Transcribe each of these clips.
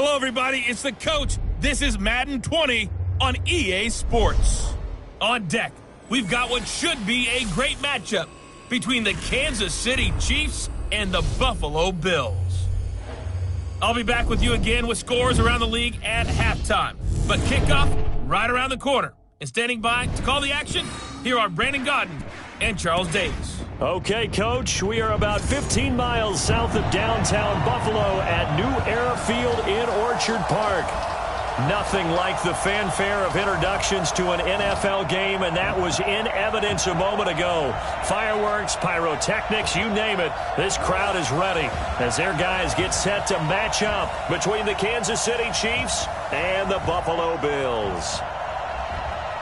Hello, everybody. It's the coach. This is Madden 20 on EA Sports. On deck, we've got what should be a great matchup between the Kansas City Chiefs and the Buffalo Bills. I'll be back with you again with scores around the league at halftime. But kickoff right around the corner. And standing by to call the action, here are Brandon Godden and Charles Davis. Okay, Coach, we are about 15 miles south of downtown Buffalo at New Era Field in Orchard Park. Nothing like the fanfare of introductions to an NFL game, and that was in evidence a moment ago. Fireworks, pyrotechnics, you name it. This crowd is ready as their guys get set to match up between the Kansas City Chiefs and the Buffalo Bills.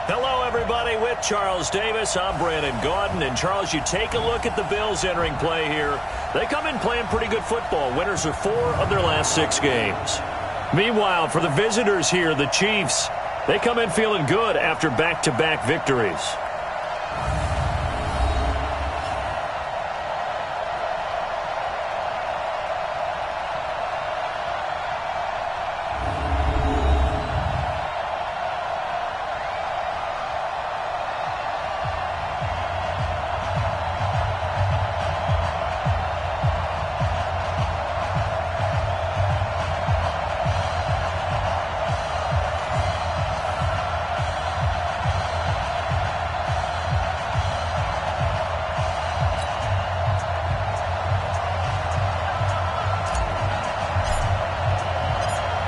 Hello, everybody. With Charles Davis, I'm Brandon Godden. And, Charles, you take a look at the Bills entering play here. They come in playing pretty good football. Winners of 4 of their last 6 games. Meanwhile, for the visitors here, the Chiefs, they come in feeling good after back-to-back victories.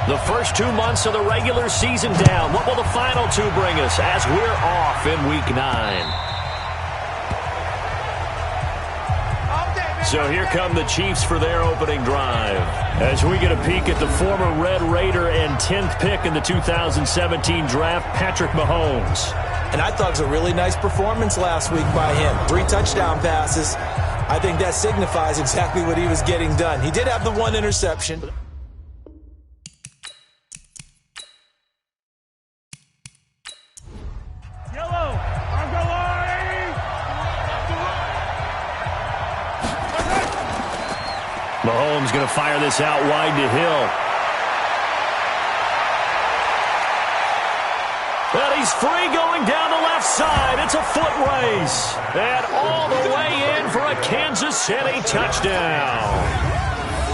The first 2 months of the regular season down. What will the final 2 bring us as we're off in Week 9? So here come the Chiefs for their opening drive. As we get a peek at the former Red Raider and 10th pick in the 2017 draft, Patrick Mahomes. And I thought it was a really nice performance last week by him. 3 touchdown passes. I think that signifies exactly what he was getting done. He did have the 1 interception. Mahomes going to fire this out wide to Hill. And he's free going down the left side. It's a foot race. And all the way in for a Kansas City touchdown.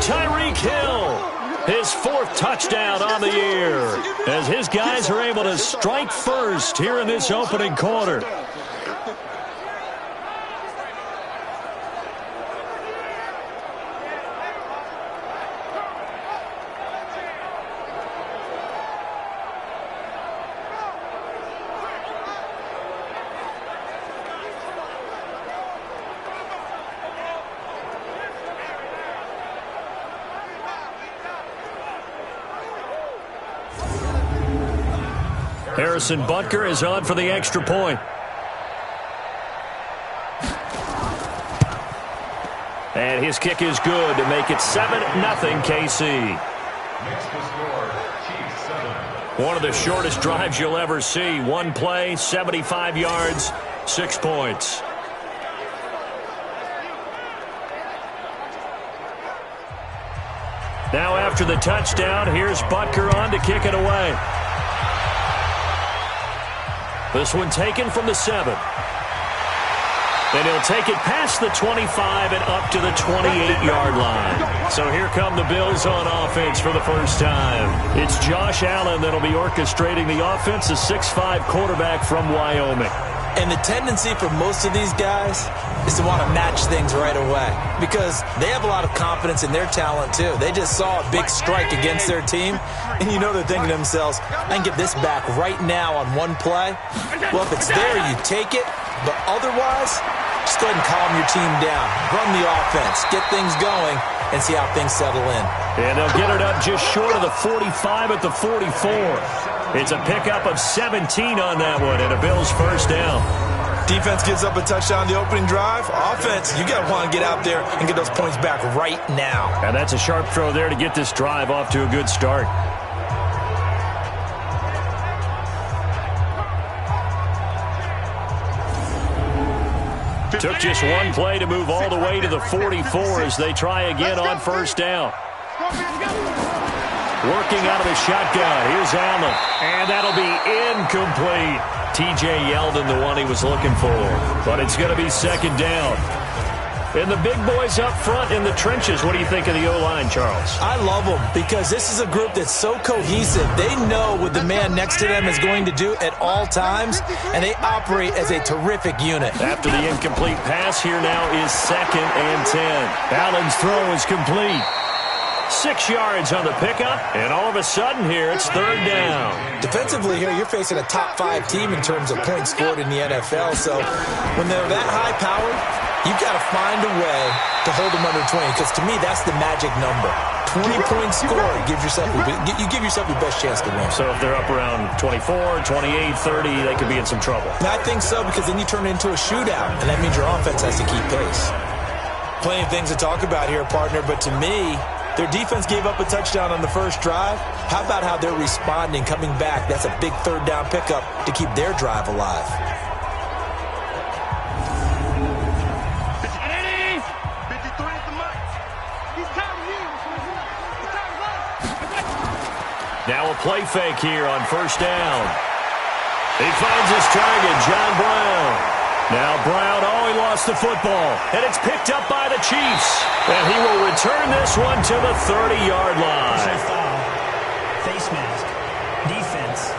Tyreek Hill, his 4th touchdown on the year, as his guys are able to strike first here in this opening quarter. Harrison Butker is on for the extra point. And his kick is good to make it 7-0 KC. One of the shortest drives you'll ever see. 1 play, 75 yards, 6 points. Now after the touchdown, here's Butker on to kick it away. This one taken from the 7. And he'll take it past the 25 and up to the 28-yard line. So here come the Bills on offense for the first time. It's Josh Allen that'll be orchestrating the offense, a 6'5" quarterback from Wyoming. And the tendency for most of these guys is to want to match things right away because they have a lot of confidence in their talent too. They just saw a big strike against their team, and you know they're thinking to themselves, I can get this back right now on 1 play. Well, if it's there, you take it, but otherwise, just go ahead and calm your team down. Run the offense, get things going, and see how things settle in. And they'll get it up just short of the 45 at the 44. It's a pickup of 17 on that one, and a Bills first down. Defense gives up a touchdown the opening drive. Offense, you got to want to get out there and get those points back right now. And that's a sharp throw there to get this drive off to a good start. Took just 1 play to move all the way to the 44 as they try again on first down. Working out of the shotgun. Here's Allen. And that'll be incomplete. T.J. Yeldon, the one he was looking for. But it's going to be second down. And the big boys up front in the trenches. What do you think of the O-line, Charles? I love them because this is a group that's so cohesive. They know what the man next to them is going to do at all times, and they operate as a terrific unit. After the incomplete pass, here now is 2nd and 10. Allen's throw is complete. 6 yards on the pickup, and all of a sudden here, it's 3rd down. Defensively here, you're facing a top 5 team in terms of points scored in the NFL, so when they're that high-powered, you've got to find a way to hold them under 20, because to me, that's the magic number. 20 points scored, you give yourself your best chance to win. So if they're up around 24, 28, 30, they could be in some trouble. And I think so, because then you turn it into a shootout, and that means your offense has to keep pace. Plenty of things to talk about here, partner, but to me, their defense gave up a touchdown on the first drive. How about how they're responding, coming back? That's a big 3rd down pickup to keep their drive alive. Now a play fake here on 1st down. He finds his target, John Brown. Now Brown, he lost the football, and it's picked up by the Chiefs. And he will return this one to the 30-yard line. Foul. Face mask. Defense.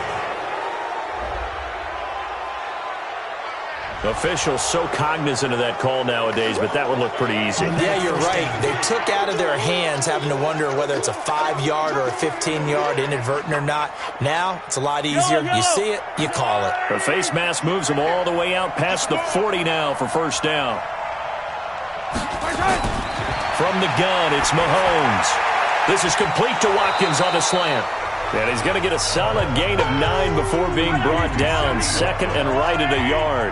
Officials so cognizant of that call nowadays, but that would look pretty easy. Yeah, you're right. They took out of their hands having to wonder whether it's a 5-yard or a 15-yard, inadvertent or not. Now, it's a lot easier. You see it, you call it. The face mask moves them all the way out past the 40 now for 1st down. From the gun, it's Mahomes. This is complete to Watkins on the slant. And he's going to get a solid gain of 9 before being brought down. 2nd and right at a yard.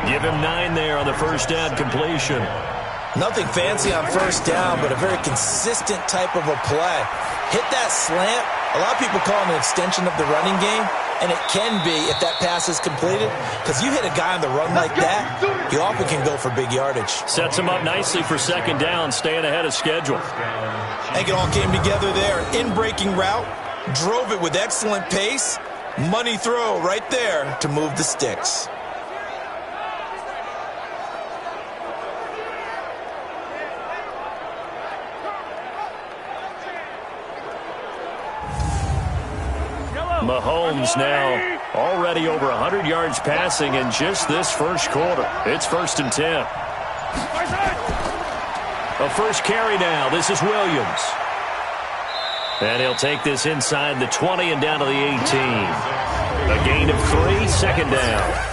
Give him 9 there on the 1st down completion. Nothing fancy on 1st down, but a very consistent type of a play. Hit that slant. A lot of people call it an extension of the running game, and it can be if that pass is completed, because you hit a guy on the run like that, you often can go for big yardage. Sets him up nicely for 2nd down, staying ahead of schedule. I think it all came together there. In-breaking route, drove it with excellent pace. Money throw right there to move the sticks. Mahomes now already over 100 yards passing in just this 1st quarter. It's 1st and 10. A first carry now. This is Williams. And he'll take this inside the 20 and down to the 18. A gain of 3, 2nd down.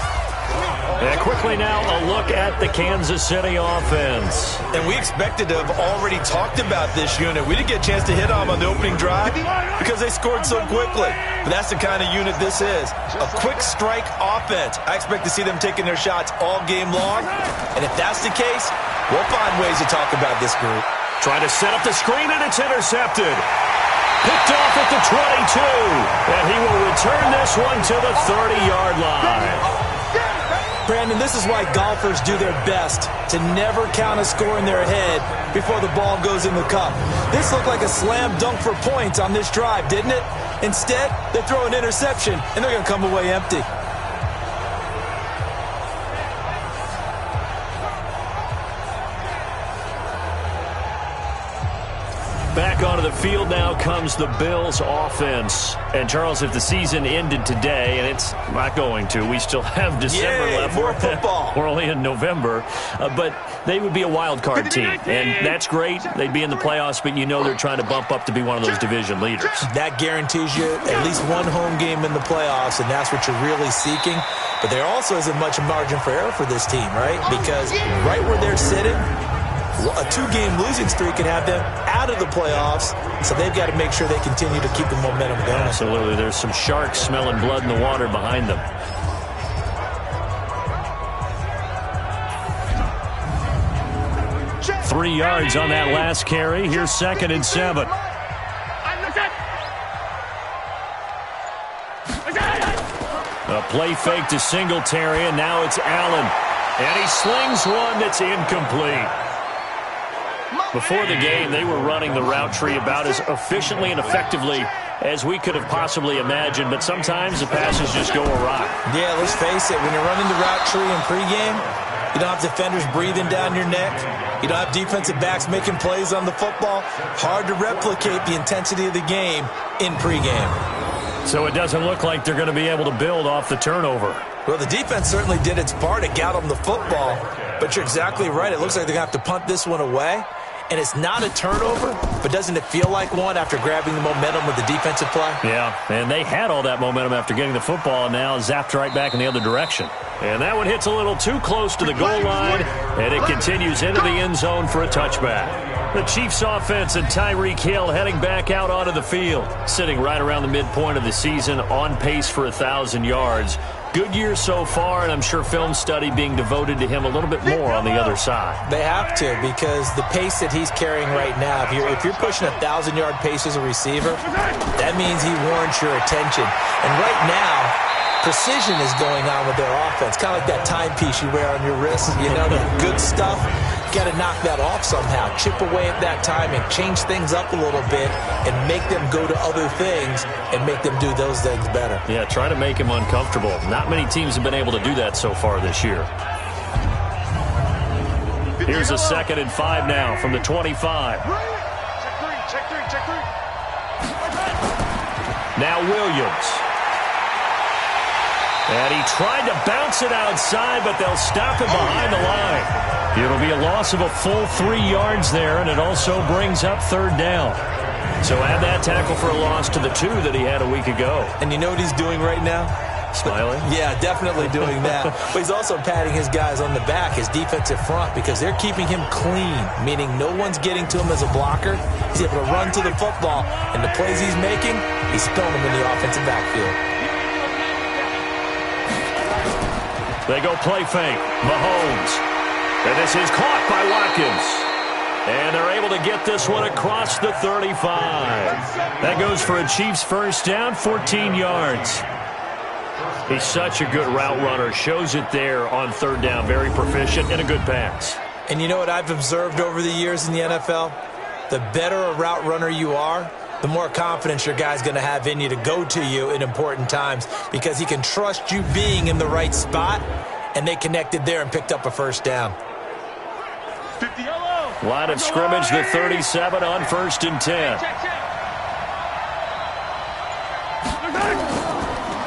And quickly now a look at the Kansas City offense. And we expected to have already talked about this unit. We didn't get a chance to hit on the opening drive because they scored so quickly. But that's the kind of unit this is. A quick strike offense. I expect to see them taking their shots all game long. And if that's the case, we'll find ways to talk about this group. Trying to set up the screen, and it's intercepted. Picked off at the 22. And he will return this one to the 30-yard line. Brandon, this is why golfers do their best to never count a score in their head before the ball goes in the cup. This looked like a slam dunk for points on this drive, didn't it? Instead, they throw an interception, and they're going to come away empty. Back onto the field now comes the Bills offense. And, Charles, if the season ended today, and it's not going to, we still have December left. More football. We're only in November. But they would be a wild card team. And that's great. They'd be in the playoffs, but you know they're trying to bump up to be one of those division leaders. That guarantees you at least one home game in the playoffs, and that's what you're really seeking. But there also isn't much margin for error for this team, right? Because right where they're sitting, a 2-game losing streak could have them out of the playoffs, so they've got to make sure they continue to keep the momentum going. Absolutely. There's some sharks smelling blood in the water behind them. Three yards on that last carry. Here's 2nd and 7. A play fake to Singletary, and now it's Allen. And he slings one that's incomplete. Before the game, they were running the route tree about as efficiently and effectively as we could have possibly imagined, but sometimes the passes just go awry. Yeah, let's face it, when you're running the route tree in pregame, you don't have defenders breathing down your neck. You don't have defensive backs making plays on the football. Hard to replicate the intensity of the game in pregame. So it doesn't look like they're going to be able to build off the turnover. Well, the defense certainly did its part to get them the football, but you're exactly right. It looks like they're going to have to punt this one away. And it's not a turnover, but doesn't it feel like one after grabbing the momentum with the defensive play? Yeah, and they had all that momentum after getting the football, and now zapped right back in the other direction. And that one hits a little too close to the goal line, and it continues into the end zone for a touchback. The Chiefs offense and Tyreek Hill heading back out onto the field, sitting right around the midpoint of the season, on pace for 1,000 yards. Good year so far, and I'm sure film study being devoted to him a little bit more on the other side. They have to, because the pace that he's carrying right now, if you're pushing 1,000-yard pace as a receiver, that means he warrants your attention. And right now, precision is going on with their offense, kind of like that timepiece you wear on your wrist. You know, the good stuff, you got to knock that off somehow. Chip away at that timing, change things up a little bit, and make them go to other things and make them do those things better. Yeah, try to make him uncomfortable. Not many teams have been able to do that so far this year. Here's a 2nd and 5 now from the 25. Check three. Now Williams. And he tried to bounce it outside, but they'll stop it behind the line. It'll be a loss of a full 3 yards there, and it also brings up 3rd down. So add that tackle for a loss to the 2 that he had a week ago. And you know what he's doing right now? Smiling? Yeah, definitely doing that. But he's also patting his guys on the back, his defensive front, because they're keeping him clean, meaning no one's getting to him as a blocker. He's able to run to the football, and the plays he's making, he's throwing them in the offensive backfield. They go play fake. Mahomes. And this is caught by Watkins. And they're able to get this one across the 35. That goes for a Chiefs first down, 14 yards. He's such a good route runner. Shows it there on 3rd down. Very proficient and a good pass. And you know what I've observed over the years in the NFL? The better a route runner you are, the more confidence your guy's going to have in you to go to you in important times, because he can trust you being in the right spot, and they connected there and picked up a first down. Line of scrimmage, the 37 on 1st and 10.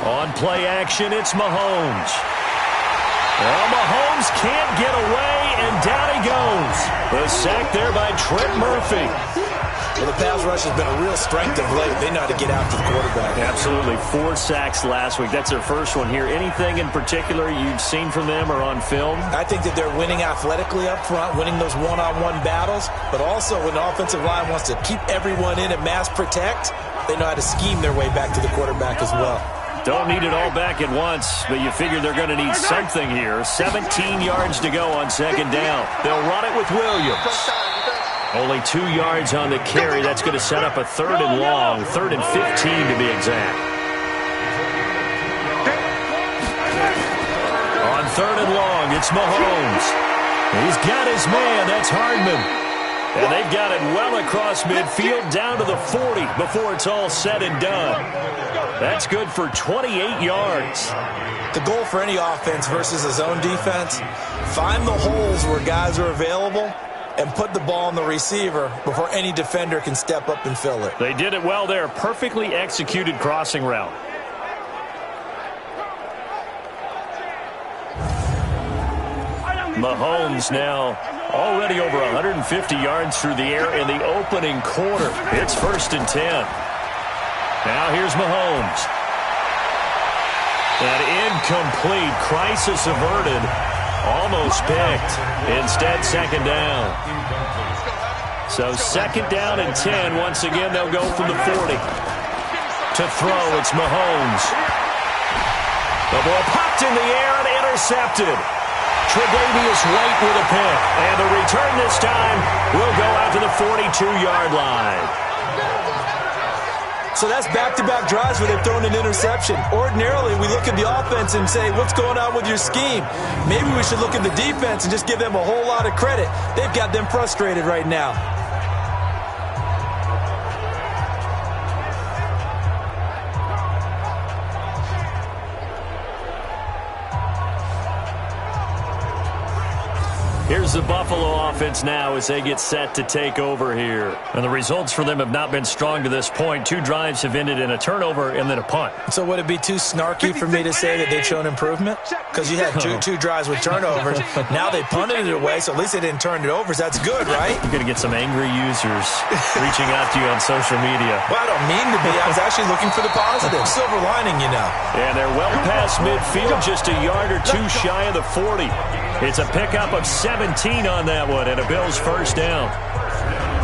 On play action, it's Mahomes. Well, Mahomes can't get away, and down he goes. The sack there by Trent Murphy. Well, the pass rush has been a real strength of late. They know how to get after the quarterback. Absolutely. 4 sacks last week. That's their first one here. Anything in particular you've seen from them or on film? I think that they're winning athletically up front, winning those one-on-one battles, but also when the offensive line wants to keep everyone in and mass protect, they know how to scheme their way back to the quarterback as well. Don't need it all back at once, but you figure they're going to need something here. 17 yards to go on 2nd down. They'll run it with Williams. Only 2 yards on the carry. That's going to set up a 3rd and long, 3rd and 15 to be exact. On 3rd and long, it's Mahomes. He's got his man. That's Hardman. And they've got it well across midfield down to the 40 before it's all said and done. That's good for 28 yards. The goal for any offense versus a zone defense, find the holes where guys are available and put the ball on the receiver before any defender can step up and fill it. They did it well there. Perfectly executed crossing route. Mahomes now already over 150 yards through the air in the opening quarter. It's 1st and 10. Now here's Mahomes. An incomplete, crisis averted. Almost picked. Instead, 2nd down. So 2nd down and 10. Once again, they'll go from the 40. To throw, it's Mahomes. The ball popped in the air and intercepted. Tre'Davious White with a pick. And the return this time will go out to the 42-yard line. So that's back-to-back drives where they've thrown an interception. Ordinarily, we look at the offense and say, what's going on with your scheme? Maybe we should look at the defense and just give them a whole lot of credit. They've got them frustrated right now. Here's the Buffalo offense now as they get set to take over here. And the results for them have not been strong to this point. 2 drives have ended in a turnover and then a punt. So would it be too snarky for me to say that they've shown improvement? Because you had two drives with turnovers. Now they punted it away, so at least they didn't turn it over. So that's good, right? You're going to get some angry users reaching out to you on social media. Well, I don't mean to be. I was actually looking for the positive. Silver lining, you know. And they're well past midfield, just a yard or 2 shy of the 40. It's a pickup of 17 on that one, and a Bills first down.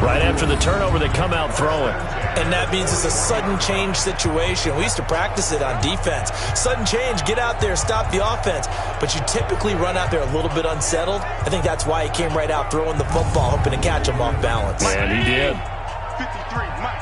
Right after the turnover, they come out throwing. And that means it's a sudden change situation. We used to practice it on defense. Sudden change, get out there, stop the offense. But you typically run out there a little bit unsettled. I think that's why he came right out throwing the football, hoping to catch him off balance. And he did. 53, Mike.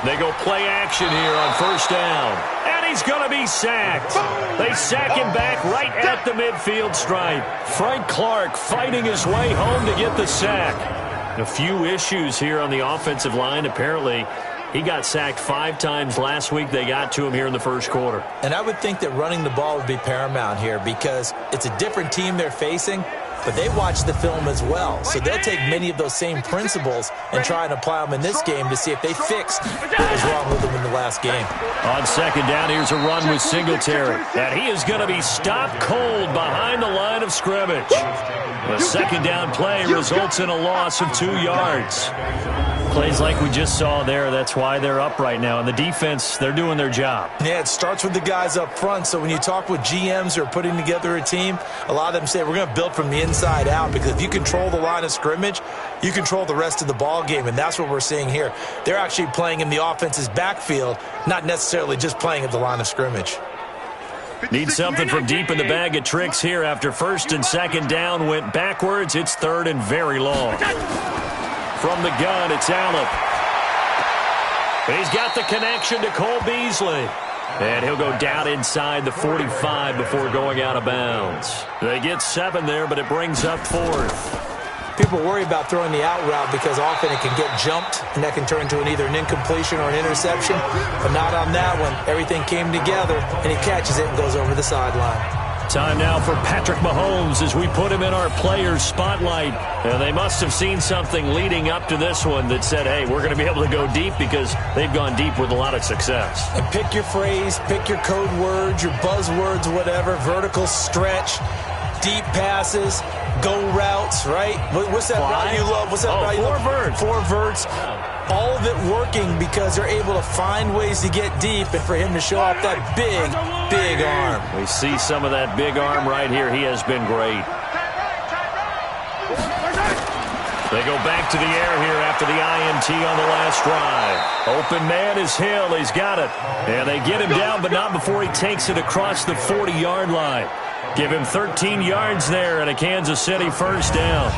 They go play action here on first down. And he's going to be sacked. They sack him back right at the midfield stripe. Frank Clark fighting his way home to get the sack. A few issues here on the offensive line. Apparently, he got sacked 5 times last week. They got to him here in the first quarter. And I would think that running the ball would be paramount here because it's a different team they're facing, but they watch the film as well. So they'll take many of those same principles and try and apply them in this game to see if they fix what was wrong with them in the last game. On second down, here's a run with Singletary. And he is going to be stopped cold behind the line of scrimmage. The second down play results in a loss of 2 yards. Plays like we just saw there, that's why they're up right now. And the defense, they're doing their job. Yeah, it starts with the guys up front. So when you talk with GMs who are putting together a team, a lot of them say we're going to build from the inside out because if you control the line of scrimmage, you control the rest of the ball game, and that's what we're seeing here. They're actually playing in the offense's backfield, not necessarily just playing at the line of scrimmage. Need something from deep in the bag of tricks here after first and second down went backwards. It's third and very long. From the gun, it's Allen. He's got the connection to Cole Beasley. And he'll go down inside the 45 before going out of bounds. They get 7 there, but it brings up 4th. People worry about throwing the out route because often it can get jumped, and that can turn into either an incompletion or an interception. But not on that one. Everything came together, and he catches it and goes over the sideline. Time now for Patrick Mahomes as we put him in our players' spotlight. And they must have seen something leading up to this one that said, hey, we're going to be able to go deep because they've gone deep with a lot of success. And pick your phrase, pick your code words, your buzzwords, whatever, vertical stretch, deep passes, go routes, right? What's that route you love? What's that route you love? 4 verts. 4 verts. All of it working because they're able to find ways to get deep and for him to show off that big, big arm. We see some of that big arm right here. He has been great. They go back to the air here after the INT on the last drive. Open man is Hill. He's got it. And they get him down, but not before he takes it across the 40-yard line. Give him 13 yards there and a Kansas City first down.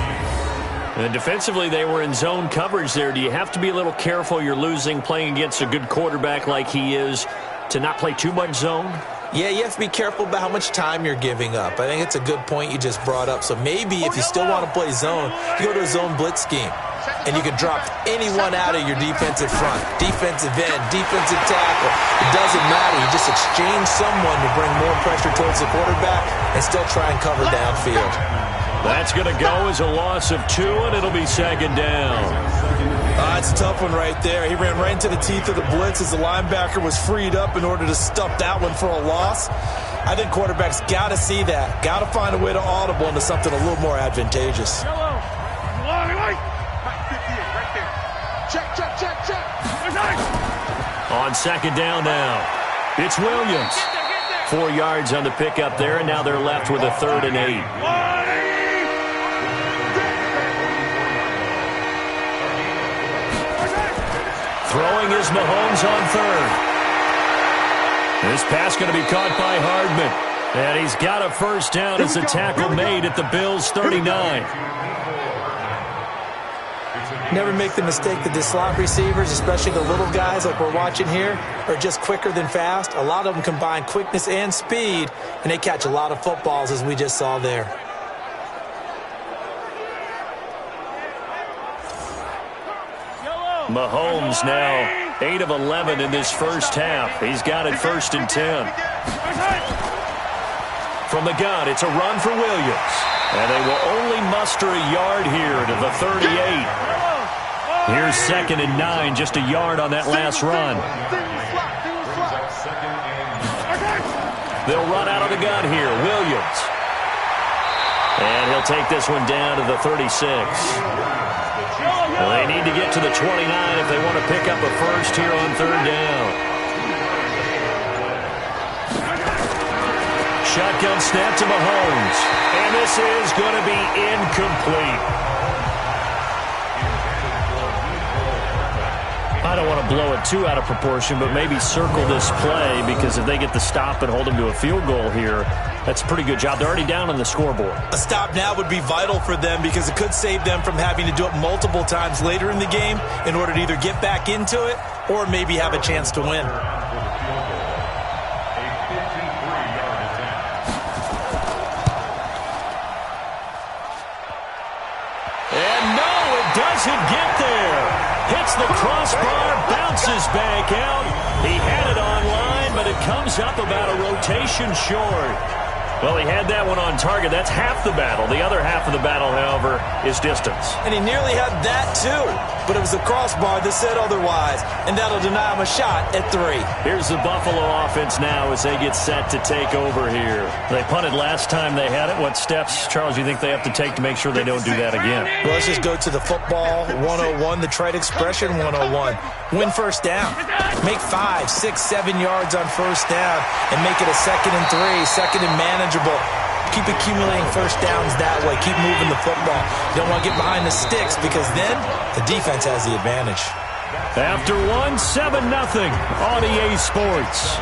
And defensively, they were in zone coverage there. Do you have to be a little careful? You're losing playing against a good quarterback like he is to not play too much zone? Yeah, you have to be careful about how much time you're giving up. I think it's a good point you just brought up. So maybe if you still want to play zone, you go to a zone blitz scheme. And you can drop anyone out of your defensive front. Defensive end, defensive tackle. It doesn't matter. You just exchange someone to bring more pressure towards the quarterback and still try and cover downfield. That's going to go as a loss of 2, and it'll be second down. That's a tough one right there. He ran right into the teeth of the blitz as the linebacker was freed up in order to stuff that one for a loss. I think quarterbacks got to see that. Got to find a way to audible into something a little more advantageous. On second down now, it's Williams. 4 yards on the pickup there, and now they're left with a 3rd and 8. Throwing is Mahomes on 3rd. This pass going to be caught by Hardman. And he's got a first down as a tackle made at the Bills' 39. Never make the mistake that the slot receivers, especially the little guys like we're watching here, are just quicker than fast. A lot of them combine quickness and speed, and they catch a lot of footballs as we just saw there. Mahomes now 8 of 11 in this first half. He's got it 1st and 10. From the gun, it's a run for Williams. And they will only muster a yard here to the 38. Here's 2nd and 9, just a yard on that last run. They'll run out of the gun here. Williams. And he'll take this one down to the 36. Well, they need to get to the 29 if they want to pick up a first here on 3rd down. Shotgun snap to Mahomes. And this is going to be incomplete. I don't want to blow it too out of proportion, but maybe circle this play, because if they get the stop and hold them to a field goal here, that's a pretty good job. They're already down on the scoreboard. A stop now would be vital for them, because it could save them from having to do it multiple times later in the game in order to either get back into it or maybe have a chance to win. And no, it doesn't get there. Hits the crossbar, bounces back out. He had it online, but it comes up about a rotation short. Well, he had that one on target. That's half the battle. The other half of the battle, however, is distance. And he nearly had that, too. But it was the crossbar that said otherwise, and that'll deny him a shot at 3. Here's the Buffalo offense now as they get set to take over here. They punted last time they had it. What steps, Charles, do you think they have to take to make sure they don't do that again? Well, let's just go to the football 101, the trade expression 101. Win first down. Make 5, 6, 7 yards on first down and make it a 2nd and 3, 2nd and manageable. Keep accumulating first downs that way. Keep moving the football. You don't want to get behind the sticks, because then the defense has the advantage. After 1, 7-0 on EA Sports.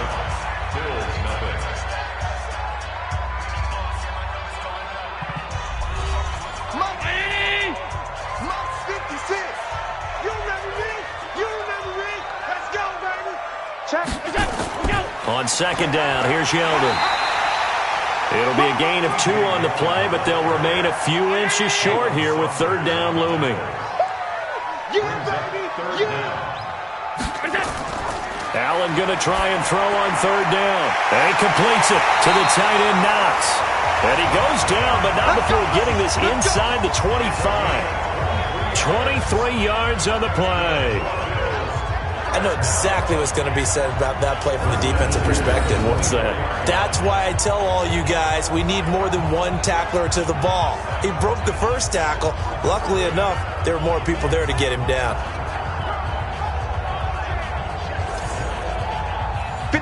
On 2nd down, here's Yeldon. It'll be a gain of 2 on the play, but they'll remain a few inches short here with 3rd down looming. Allen going to try and throw on 3rd down. And he completes it to the tight end, Knox. And he goes down, but not before getting this inside the 25. 23 yards on the play. I know exactly what's going to be said about that play from the defensive perspective. What's that? That's why I tell all you guys we need more than one tackler to the ball. He broke the first tackle. Luckily enough, there were more people there to get him down.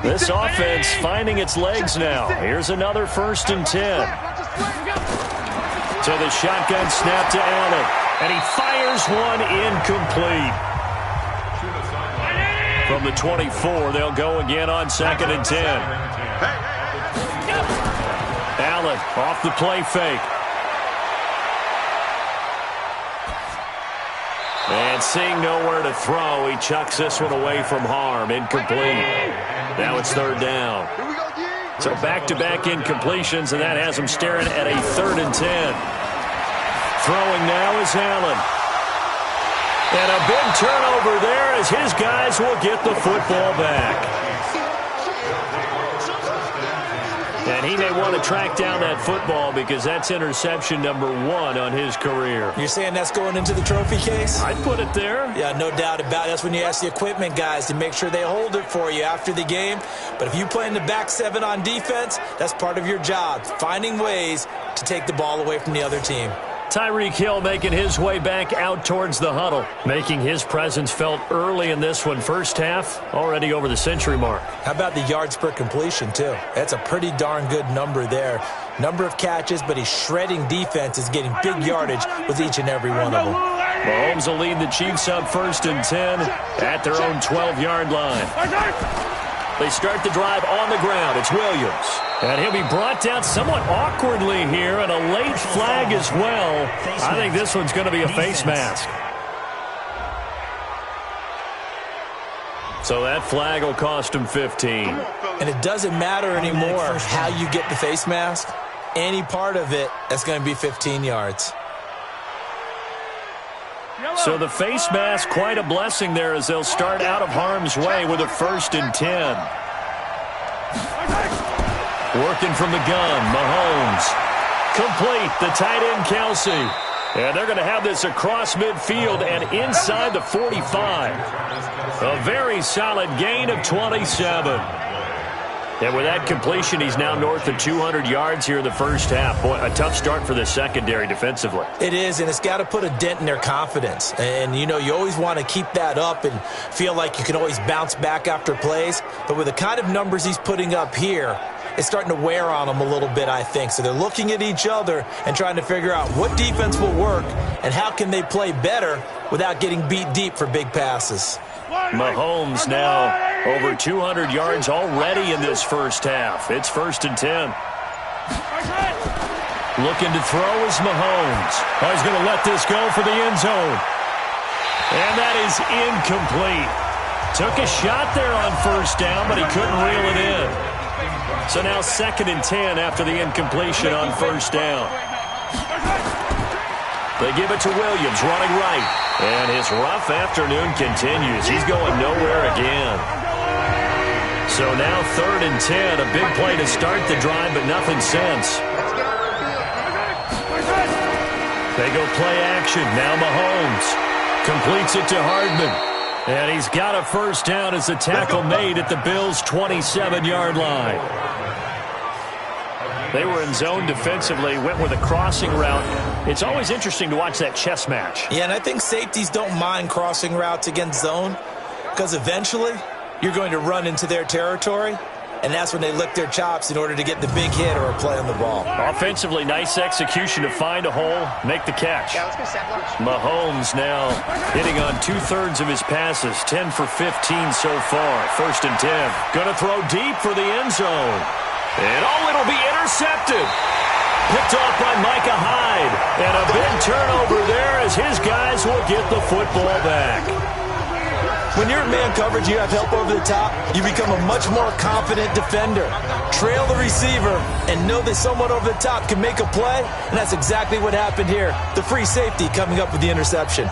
This offense finding its legs now. Here's another 1st and 10. To the shotgun snap to Allen. And he fires one incomplete. From the 24, they'll go again on 2nd and 10. Allen off the play fake. And seeing nowhere to throw, he chucks this one away from harm. Incomplete. Now it's 3rd down. So back-to-back incompletions, and that has him staring at a 3rd and 10. Throwing now is Allen. And a big turnover there as his guys will get the football back. And he may want to track down that football, because that's interception number 1 on his career. You're saying that's going into the trophy case? I'd put it there. Yeah, no doubt about it. That's when you ask the equipment guys to make sure they hold it for you after the game. But if you play in the back 7 on defense, that's part of your job, finding ways to take the ball away from the other team. Tyreek Hill making his way back out towards the huddle, making his presence felt early in this one. First half, already over the century mark. How about the yards per completion, too? That's a pretty darn good number there. Number of catches, but he's shredding defense, is getting big yardage with each and every one of them. Mahomes will lead the Chiefs up 1st and 10 at their own 12-yard line. They start the drive on the ground. It's Williams. And he'll be brought down somewhat awkwardly here, and a late flag as well. I think this one's going to be a face mask. So that flag will cost him 15. And it doesn't matter anymore how you get the face mask. Any part of it, that's going to be 15 yards. So the face mask, quite a blessing there, as they'll start out of harm's way with a 1st and 10. Working from the gun, Mahomes. Complete, the tight end, Kelsey. And they're going to have this across midfield and inside the 45. A very solid gain of 27. And with that completion, he's now north of 200 yards here in the first half. Boy, a tough start for the secondary defensively. It is, and it's got to put a dent in their confidence. And, you know, you always want to keep that up and feel like you can always bounce back after plays. But with the kind of numbers he's putting up here, it's starting to wear on them a little bit, I think. So they're looking at each other and trying to figure out what defense will work and how can they play better without getting beat deep for big passes. Mahomes now over 200 yards already in this first half. It's 1st and 10. Looking to throw is Mahomes. Oh, he's going to let this go for the end zone. And that is incomplete. Took a shot there on first down, but he couldn't reel it in. So now 2nd and 10 after the incompletion on first down. They give it to Williams, running right. And his rough afternoon continues. He's going nowhere again. So now 3rd and 10, a big play to start the drive, but nothing since. They go play action. Now Mahomes completes it to Hardman. And he's got a first down as the tackle made at the Bills' 27-yard line. They were in zone defensively, went with a crossing route. It's always interesting to watch that chess match. Yeah, and I think safeties don't mind crossing routes against zone because eventually you're going to run into their territory, and that's when they lick their chops in order to get the big hit or a play on the ball. Offensively, nice execution to find a hole, make the catch. Mahomes now hitting on 2/3 of his passes, 10 for 15 so far. 1st and 10. Going to throw deep for the end zone. And it'll be intercepted. Picked off by Micah Hyde. And a big turnover there as his guys will get the football back. When you're in man coverage, you have help over the top, you become a much more confident defender. Trail the receiver and know that someone over the top can make a play, and that's exactly what happened here. The free safety coming up with the interception.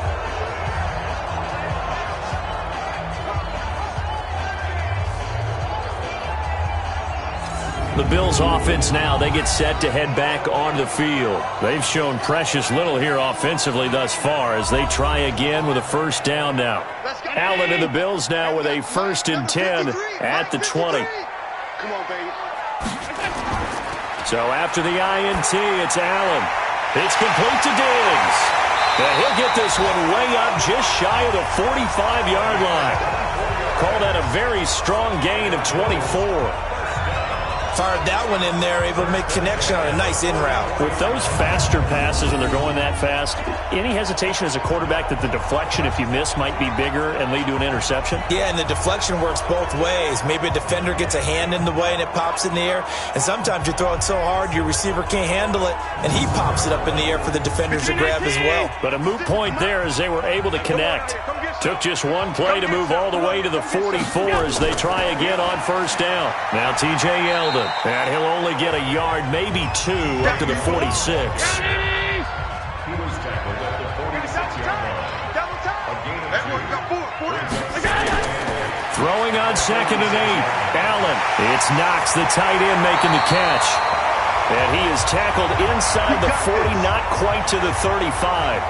The Bills offense now, they get set to head back on the field. They've shown precious little here offensively thus far as they try again with a first down now. Allen and the Bills now with a 1st and 10 at the 20. Come on, baby. So after the INT, it's Allen. It's complete to Diggs. And he'll get this one way up just shy of the 45-yard line. Call that a very strong gain of 24. Fired that one in there, able to make connection on a nice in route. With those faster passes and they're going that fast, any hesitation as a quarterback that the deflection, if you miss, might be bigger and lead to an interception? Yeah, and the deflection works both ways. Maybe a defender gets a hand in the way and it pops in the air. And sometimes you're throwing so hard your receiver can't handle it, and he pops it up in the air for the defenders to grab as well. But a moot point there as they were able to connect. Took just one play to move all the way to the 44 as they try again on first down. Now T.J. Yeldon. And he'll only get a yard, maybe 2, up to the 46. Throwing on 2nd and 8. Allen. It's Knox, the tight end, making the catch. And he is tackled inside the 40, not quite to the 35.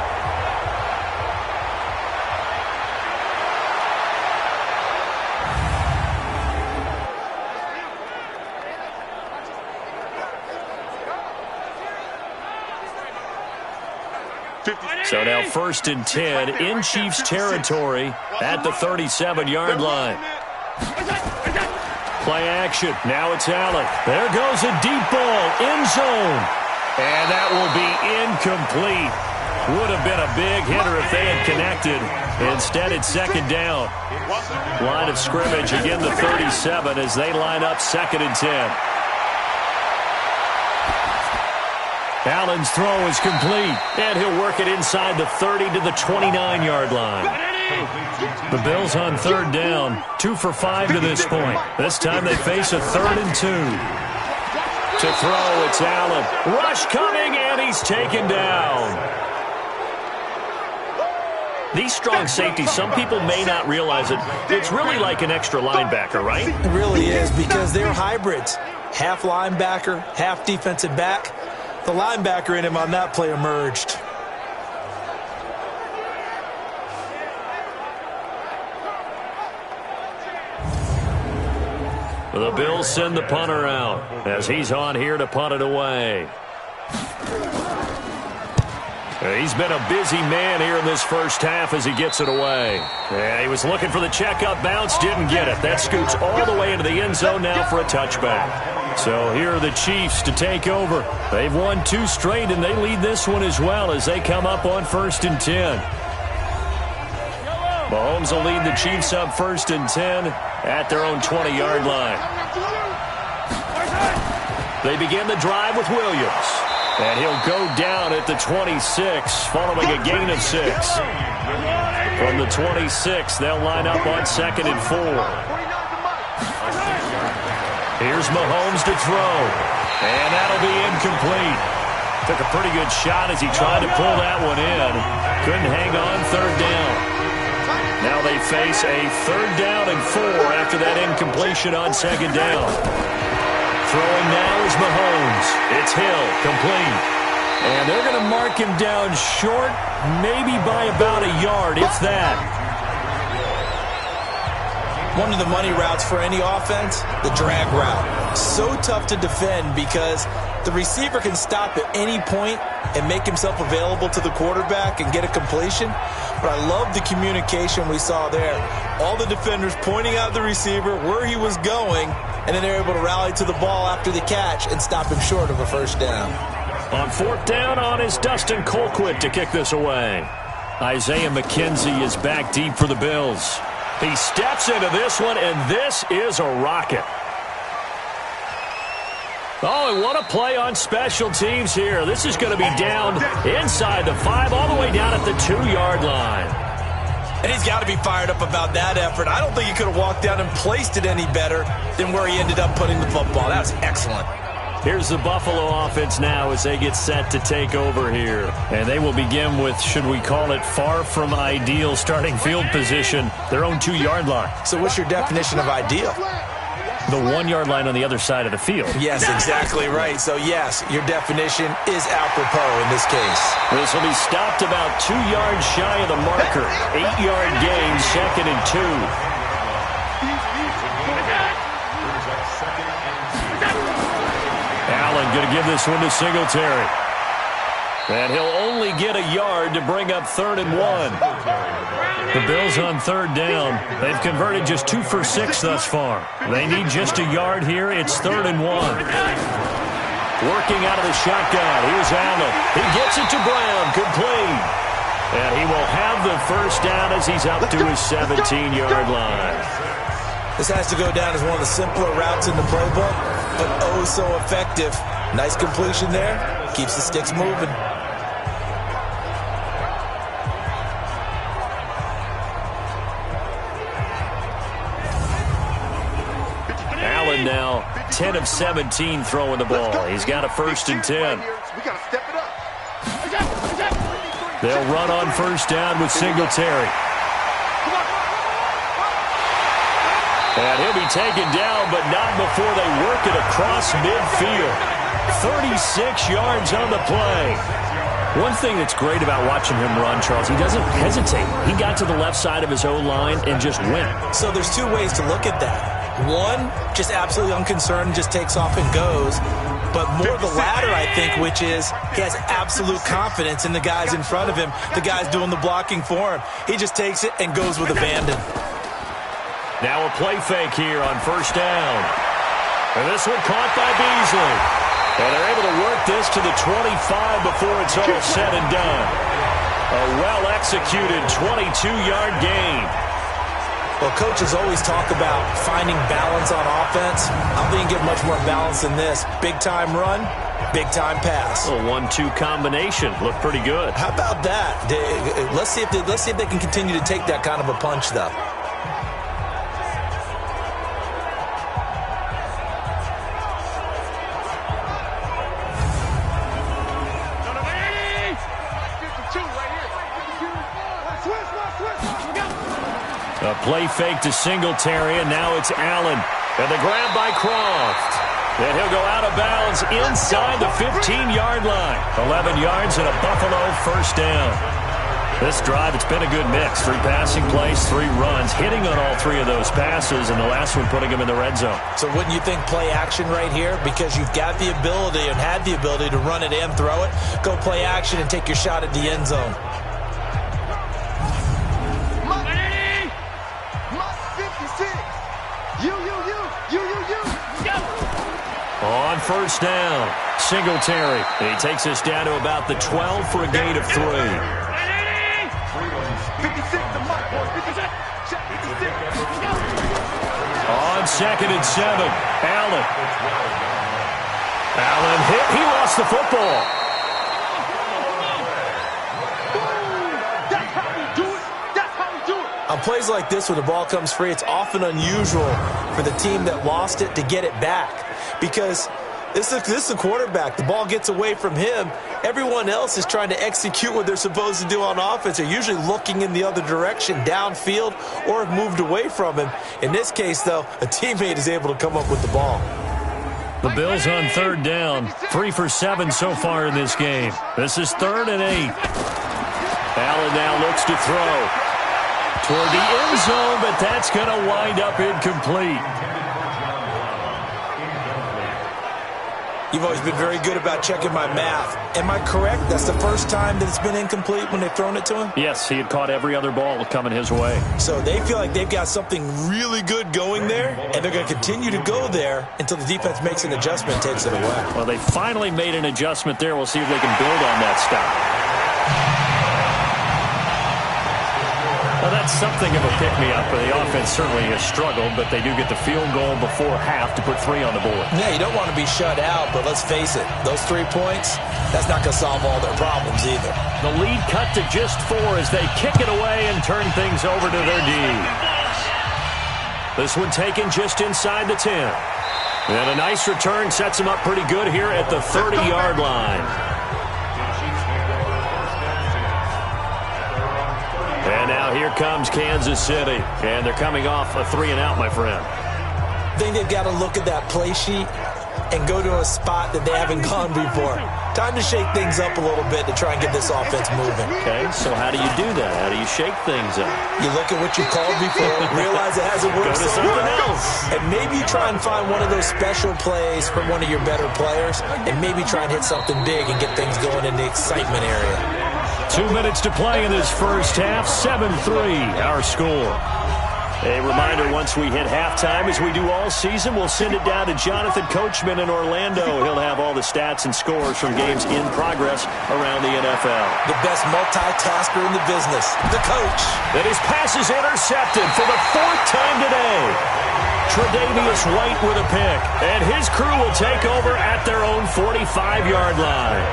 So now 1st and 10 in Chiefs territory at the 37-yard line. Play action. Now it's Allen. There goes a deep ball. End zone. And that will be incomplete. Would have been a big hitter if they had connected. Instead, it's 2nd down. Line of scrimmage again, the 37 as they line up 2nd and 10. Allen's throw is complete, and he'll work it inside the 30 to the 29-yard line. The Bills on 3rd down, 2 for 5 to this point. This time they face a 3rd and 2. To throw, it's Allen. Rush coming, and he's taken down. These strong safeties, some people may not realize it. It's really like an extra linebacker, right? It really is, because they're hybrids. half linebacker, half defensive back. The linebacker in him on that play emerged. The Bills send the punter out as he's on here to punt it away. He's been a busy man here in this first half as he gets it away. Yeah, he was looking for the checkup bounce, didn't get it. That scoots all the way into the end zone now for a touchback. So here are the Chiefs to take over. They've won 2 straight, and they lead this one as well as they come up on 1st and 10. Mahomes will lead the Chiefs up 1st and 10 at their own 20-yard line. They begin the drive with Williams. And he'll go down at the 26, following a gain of 6. From the 26, they'll line up on 2nd and 4. Here's Mahomes to throw. And that'll be incomplete. Took a pretty good shot as he tried to pull that one in. Couldn't hang on 3rd down. Now they face a 3rd down and 4 after that incompletion on 2nd down. Throwing now is Mahomes. It's Hill, complete. And they're going to mark him down short, maybe by about a yard, if that. One of the money routes for any offense, the drag route. So tough to defend because the receiver can stop at any point and make himself available to the quarterback and get a completion. But I love the communication we saw there. All the defenders pointing out the receiver, where he was going, and then they're able to rally to the ball after the catch and stop him short of a 1st down. On 4th down on is Dustin Colquitt to kick this away. Isaiah McKenzie is back deep for the Bills. He steps into this one, and this is a rocket. Oh, and what a play on special teams here. This is going to be down inside the 5, all the way down at the 2-yard line. And he's got to be fired up about that effort. I don't think he could have walked down and placed it any better than where he ended up putting the football. That was excellent. Here's the Buffalo offense now as they get set to take over here. And they will begin with, should we call it, far from ideal starting field position, their own 2-yard line. So what's your definition of ideal? The 1-yard line on the other side of the field. Yes, exactly right. So, yes, your definition is apropos in this case. This will be stopped about 2 yards shy of the marker. 8-yard gain, 2nd and 2. Allen going to give this one to Singletary. And he'll only get a yard to bring up 3rd and 1. The Bills on 3rd down. They've converted just 2 for 6 thus far. They need just a yard here. It's 3rd and 1. Working out of the shotgun. Here's Allen. He gets it to Brown. Complete. And he will have the 1st down as he's up to his 17-yard line. This has to go down as one of the simpler routes in the playbook, but oh so effective. Nice completion there. Keeps the sticks moving. Allen now 10 of 17 throwing the ball. He's got a 1st and 10. We got to step it up. They'll run on 1st down with Singletary. And he'll be taken down, but not before they work it across midfield. 36 yards on the play. One thing that's great about watching him run, Charles, he doesn't hesitate. He got to the left side of his O-line and just went. So there's 2 ways to look at that. One, just absolutely unconcerned, just takes off and goes. But more the latter, I think, which is he has absolute confidence in the guys in front of him, the guys doing the blocking for him. He just takes it and goes with abandon. Now a play fake here on 1st down. And this one caught by Beasley. And they're able to work this to the 25 before it's all said and done. A well-executed 22-yard gain. Well, coaches always talk about finding balance on offense. I don't think you can get much more balance than this. Big-time run, big-time pass. A 1-2 combination. Looked pretty good. How about that? Let's see if they can continue to take that kind of a punch, though. A play fake to Singletary, and now it's Allen. And the grab by Croft. And he'll go out of bounds inside the 15-yard line. 11 yards and a Buffalo first down. This drive, it's been a good mix. 3 passing plays, 3 runs, hitting on all 3 of those passes, and the last one putting him in the red zone. So wouldn't you think play action right here? Because you've got the ability and had the ability to run it and throw it. Go play action and take your shot at the end zone. On first down, Singletary. He takes us down to about the 12 for a gain of 3. On 2nd and 7, Allen. Allen hit. He lost the football. On plays like this where the ball comes free, it's often unusual for the team that lost it to get it back. Because this is a quarterback. The ball gets away from him. Everyone else is trying to execute what they're supposed to do on offense. They're usually looking in the other direction, downfield, or have moved away from him. In this case, though, a teammate is able to come up with the ball. The Bills on 3rd down. 3 for 7 so far in this game. This is 3rd and 8. Allen now looks to throw toward the end zone, but that's going to wind up incomplete. You've always been very good about checking my math. Am I correct? That's the first time that it's been incomplete when they've thrown it to him? Yes, he had caught every other ball coming his way. So they feel like they've got something really good going there, and they're going to continue to go there until the defense makes an adjustment and takes it away. Well, they finally made an adjustment there. We'll see if they can build on that stop. Well, that's something of a pick-me-up. The offense certainly has struggled, but they do get the field goal before half to put 3 on the board. Yeah, you don't want to be shut out, but let's face it, those 3 points, that's not going to solve all their problems either. The lead cut to just 4 as they kick it away and turn things over to their D. This one taken just inside the 10. And a nice return sets them up pretty good here at the 30-yard line. And now here comes Kansas City. And they're coming off a 3-and-out, my friend. I think they've got to look at that play sheet and go to a spot that they haven't gone before. Time to shake things up a little bit to try and get this offense moving. Okay, so how do you do that? How do you shake things up? You look at what you called before, realize it hasn't worked Go to something else. And maybe you try and find one of those special plays from one of your better players, and maybe try and hit something big and get things going in the excitement area. 2 minutes to play in this first half. 7-3, our score. A reminder, once we hit halftime, as we do all season, we'll send it down to Jonathan Coachman in Orlando. He'll have all the stats and scores from games in progress around the NFL. The best multitasker in the business, the coach. And his pass is intercepted for the 4th time today. Tre'Davious White with a pick. And his crew will take over at their own 45-yard line.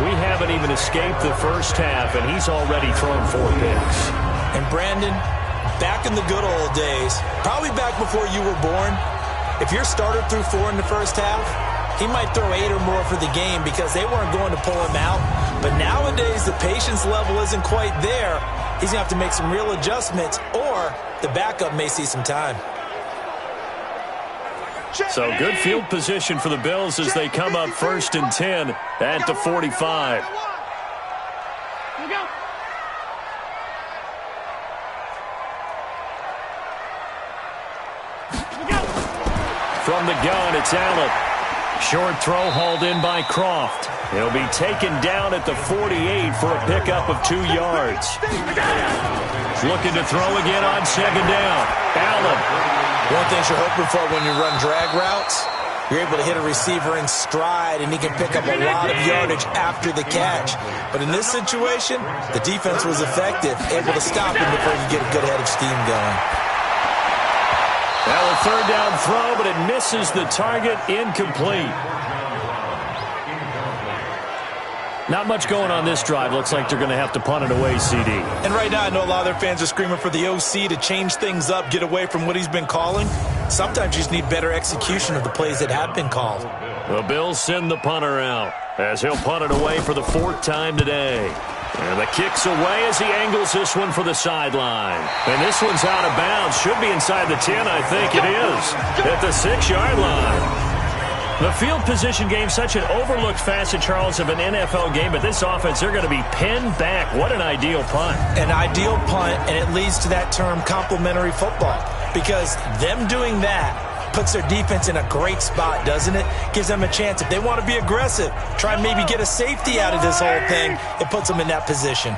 We haven't even escaped the first half, and he's already thrown 4 picks. And Brandon, back in the good old days, probably back before you were born, if your starter threw 4 in the first half, he might throw 8 or more for the game because they weren't going to pull him out. But nowadays, the patience level isn't quite there. He's going to have to make some real adjustments, or the backup may see some time. So good field position for the Bills as they come up 1st and 10 at the 45. From the gun, it's Allen. Short throw hauled in by Croft. He'll be taken down at the 48 for a pickup of 2 yards. Looking to throw again on 2nd down. Allen. One thing you're hoping for when you run drag routes, you're able to hit a receiver in stride, and he can pick up a lot of yardage after the catch. But in this situation, the defense was effective, able to stop him before he could get a good head of steam going. Now a 3rd down throw, but it misses the target, incomplete. Not much going on this drive. Looks like they're going to have to punt it away, CD. And right now, I know a lot of their fans are screaming for the OC to change things up, get away from what he's been calling. Sometimes you just need better execution of the plays that have been called. The Bills send the punter out as he'll punt it away for the 4th time today. And the kick's away as he angles this one for the sideline. And this one's out of bounds. Should be inside the 10, I think it is. At the 6-yard line. The field position game, such an overlooked facet, Charles, of an NFL game, but this offense, they're going to be pinned back. What an ideal punt. An ideal punt, and it leads to that term complementary football, because them doing that puts their defense in a great spot, doesn't it? Gives them a chance. If they want to be aggressive, try and maybe get a safety out of this whole thing, it puts them in that position.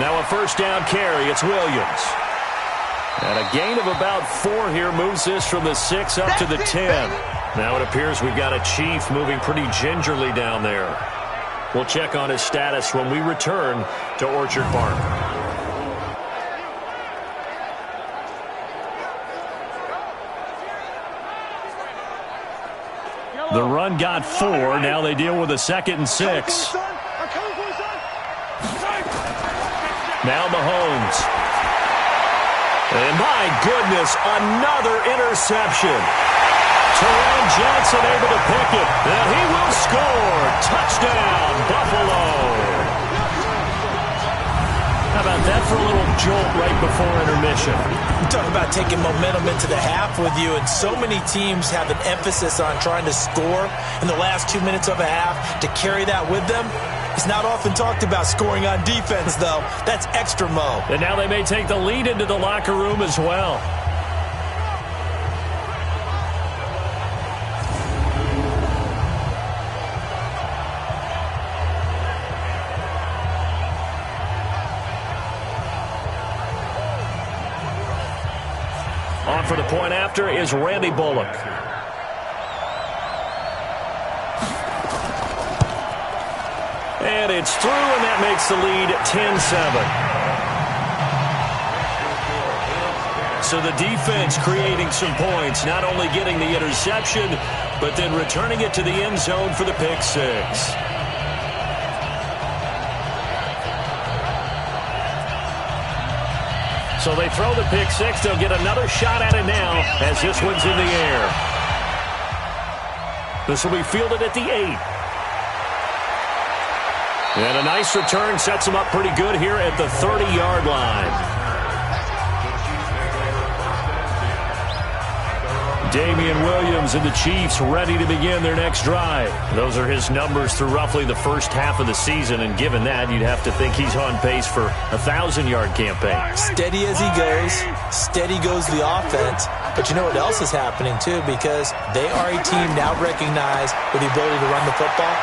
Now a first down carry. It's Williams. And a gain of about 4 here moves this from the 6 up to the 10. Now it appears we've got a Chief moving pretty gingerly down there. We'll check on his status when we return to Orchard Park. The run got 4. Now they deal with a 2nd and 6. Now Mahomes. And my goodness, another interception. Terran Johnson able to pick it. And he will score. Touchdown, Buffalo. How about that for a little jolt right before intermission? You talk about taking momentum into the half with you, and so many teams have an emphasis on trying to score in the last 2 minutes of a half. To carry that with them, it's not often talked about scoring on defense, though. That's extra mo. And now they may take the lead into the locker room as well. On for the point after is Randy Bullock. And it's through, and that makes the lead 10-7. So the defense creating some points, not only getting the interception, but then returning it to the end zone for the pick 6. So they throw the pick 6. They'll get another shot at it now as this one's in the air. This will be fielded at the 8. And a nice return sets them up pretty good here at the 30-yard line. Damian Williams and the Chiefs ready to begin their next drive. Those are his numbers through roughly the first half of the season, and given that, you'd have to think he's on pace for a 1,000-yard campaign. Steady as he goes, steady goes the offense. But you know what else is happening, too, because they are a team now recognized with the ability to run the football.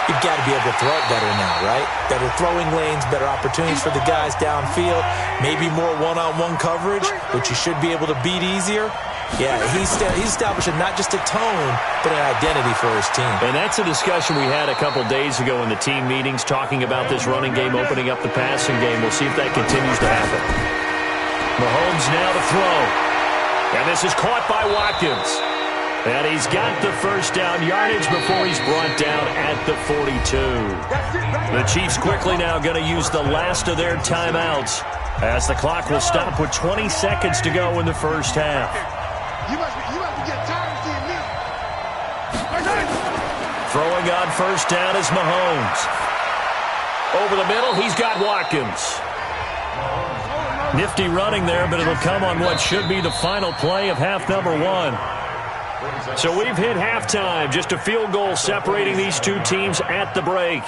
You've got to be able to throw it better now, right? Better throwing lanes, better opportunities for the guys downfield, maybe more one-on-one coverage, which you should be able to beat easier. Yeah, he's establishing not just a tone, but an identity for his team. And that's a discussion we had a couple days ago in the team meetings, talking about this running game opening up the passing game. We'll see if that continues to happen. Mahomes now to throw. And this is caught by Watkins. And he's got the first down yardage before he's brought down at the 42. The Chiefs quickly now going to use the last of their timeouts as the clock will stop with 20 seconds to go in the first half. You must be getting tired of seeing me. Throwing on first down is Mahomes. Over the middle, he's got Watkins. Nifty running there, but it'll come on what should be the final play of half number 1. So we've hit halftime. Just a field goal separating these two teams at the break.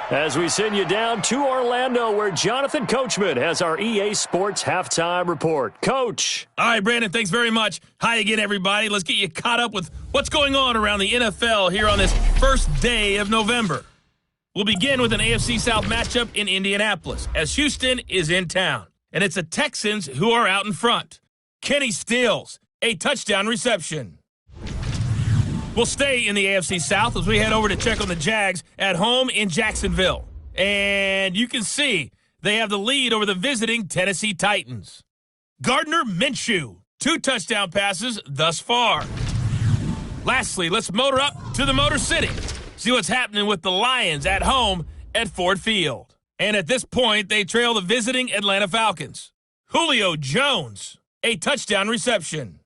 As we send you down to Orlando, where Jonathan Coachman has our EA Sports Halftime Report. Coach. All right, Brandon, thanks very much. Hi again, everybody. Let's get you caught up with what's going on around the NFL here on this first day of November. We'll begin with an AFC South matchup in Indianapolis, as Houston is in town. And it's the Texans who are out in front. Kenny Stills, a touchdown reception. We'll stay in the AFC South as we head over to check on the Jags at home in Jacksonville. And you can see they have the lead over the visiting Tennessee Titans. Gardner Minshew, 2 touchdown passes thus far. Lastly, let's motor up to the Motor City. See what's happening with the Lions at home at Ford Field. And at this point, they trail the visiting Atlanta Falcons. Julio Jones, a touchdown reception.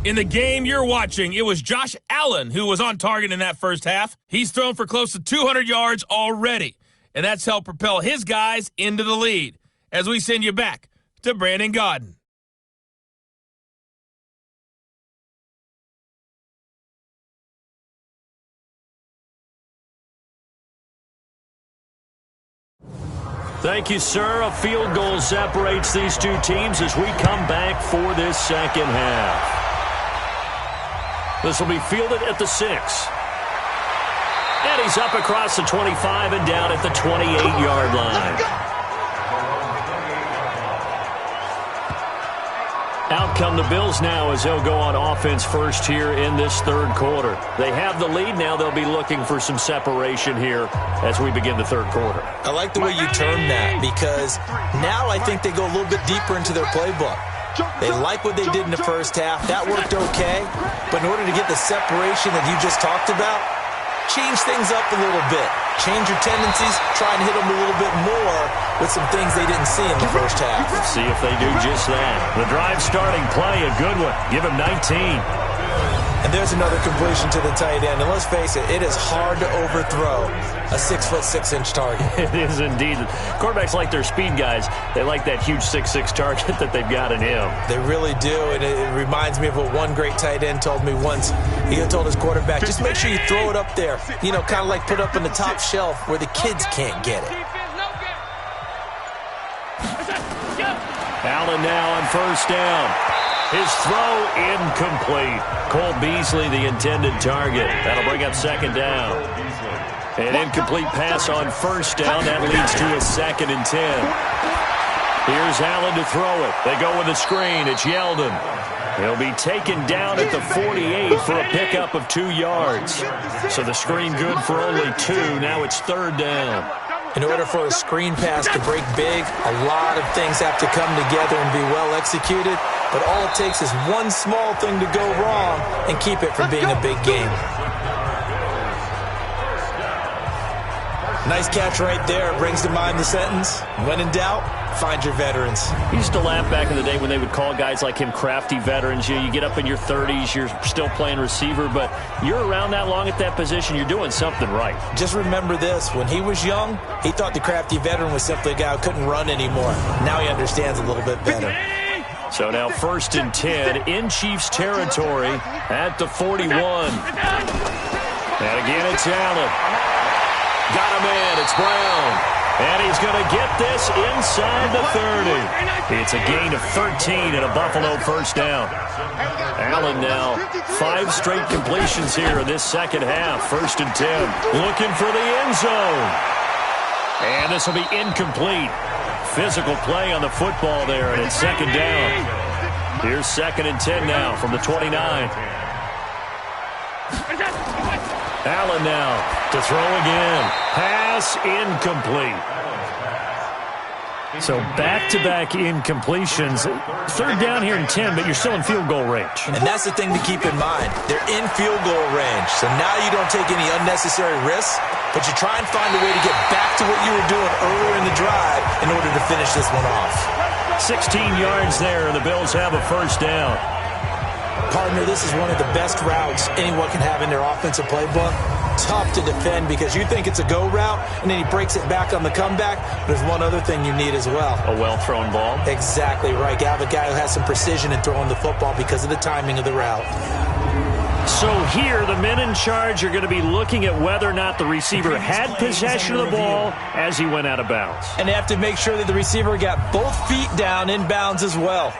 In the game you're watching, it was Josh Allen who was on target in that first half. He's thrown for close to 200 yards already, and that's helped propel his guys into the lead as we send you back to Brandon Gaudin. Thank you, sir. A field goal separates these two teams as we come back for this second half. This will be fielded at the 6. And he's up across the 25 and down at the 28-yard line. Out come the Bills now as they'll go on offense first here in this third quarter. They have the lead now. They'll be looking for some separation here as we begin the third quarter. I like the way you term that because now I think they go a little bit deeper into their playbook. They like what they did in the first half. That worked okay. But in order to get the separation that you just talked about, change things up a little bit. Change your tendencies. Try and hit them a little bit more with some things they didn't see in the first half. See if they do just that. The drive starting play, a good one. Give him 19. And there's another completion to the tight end. And let's face it, it is hard to overthrow a 6'6" target. It is indeed. Quarterbacks like their speed guys. They like that huge 6'6" target that they've got in him. They really do. And it reminds me of what one great tight end told me once. He told his quarterback, just make sure you throw it up there. You know, kind of like put up on the top shelf where the kids can't get it. Allen now on first down. His throw incomplete. Cole Beasley, the intended target. That'll bring up second down. An incomplete pass on first down. That leads to a 2nd and 10. Here's Allen to throw it. They go with a screen. It's Yeldon. He'll be taken down at the 48 for a pickup of 2 yards. So the screen good for only 2. Now it's third down. In order for a screen pass to break big, a lot of things have to come together and be well executed. But all it takes is one small thing to go wrong and keep it from being a big game. Nice catch right there. Brings to mind the sentence, when in doubt, find your veterans. We used to laugh back in the day when they would call guys like him crafty veterans. You get up in your 30s, you're still playing receiver, but you're around that long at that position, you're doing something right. Just remember this. When he was young, he thought the crafty veteran was simply a guy who couldn't run anymore. Now he understands a little bit better. So now 1st and 10 in Chiefs territory at the 41. And again, it's Allen. Got him in. It's Brown. And he's going to get this inside the 30. It's a gain of 13 and a Buffalo first down. Allen now 5 straight completions here in this second half. 1st and 10. Looking for the end zone. And this will be incomplete. Physical play on the football there, and it's 2nd down. Here's 2nd and 10 now from the 29. Allen now to throw again. Pass incomplete. So back-to-back incompletions. 3rd down here in 10, but you're still in field goal range. And that's the thing to keep in mind. They're in field goal range. So now you don't take any unnecessary risks, but you try and find a way to get back to what you were doing earlier in the drive in order to finish this one off. 16 yards there, and the Bills have a first down. Partner, this is one of the best routes anyone can have in their offensive playbook. Tough to defend because you think it's a go route, and then he breaks it back on the comeback. There's one other thing you need as well. A well-thrown ball. Exactly right. You have a guy who has some precision in throwing the football because of the timing of the route. So here, the men in charge are going to be looking at whether or not the receiver had possession of the ball as he went out of bounds. And they have to make sure that the receiver got both feet down in bounds as well.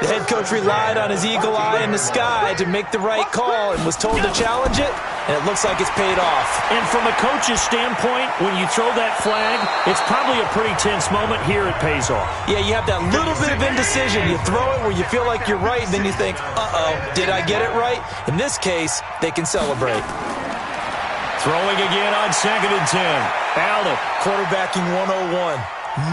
The head coach relied on his eagle eye in the sky to make the right call and was told to challenge it, and it looks like it's paid off. And from a coach's standpoint, when you throw that flag, it's probably a pretty tense moment. Here it pays off. Yeah, you have that little bit of indecision. You throw it where you feel like you're right, and then you think, uh-oh, did I get it right? In this case, they can celebrate. Throwing again on 2nd and 10. Allen. Quarterbacking 101.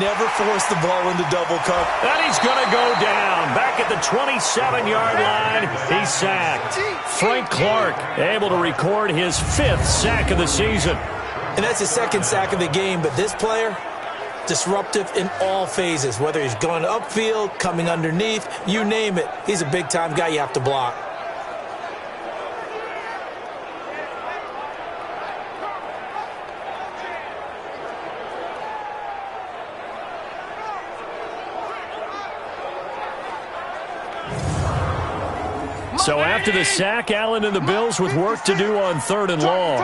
Never force the ball into double cover. And he's going to go down. Back at the 27-yard line, he's sacked. Frank Clark able to record his 5th sack of the season. And that's his 2nd sack of the game, but this player, disruptive in all phases, whether he's going upfield, coming underneath, you name it. He's a big-time guy you have to block. So after the sack, Allen and the Bills with work to do on 3rd and long.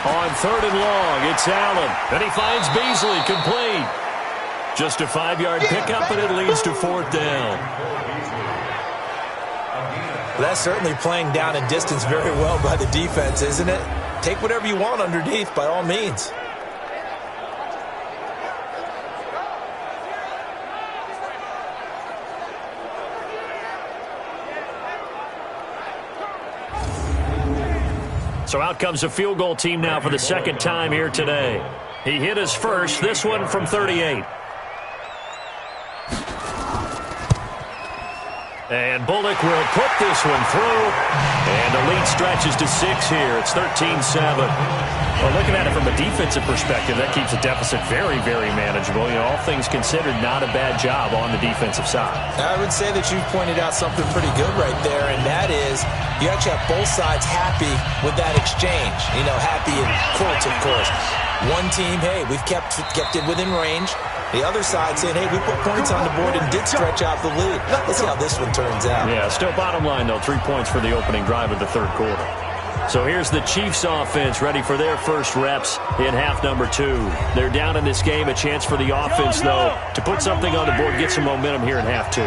On 3rd and long, it's Allen. And he finds Beasley complete. Just a 5-yard pickup, and it leads to 4th down. That's certainly playing down and distance very well by the defense, isn't it? Take whatever you want underneath, by all means. So out comes a field goal team now for the second time here today. He hit his first, this one from 38. And Bullock will put this one through. And the lead stretches to 6 here. It's 13-7. Well, looking at it from a defensive perspective, that keeps the deficit very, very manageable. You know, all things considered, not a bad job on the defensive side. I would say that you pointed out something pretty good right there, and that is you actually have both sides happy with that exchange. You know, happy in quotes, of course. One team, hey, we've kept it within range. The other side saying, hey, we put points on the board and did stretch out the lead. Let's see how this one turns out. Yeah, still bottom line, though, 3 points for the opening drive of the 3rd quarter. So here's the Chiefs offense ready for their first reps in half number 2. They're down in this game. A chance for the offense, though, to put something on the board, get some momentum here in half 2.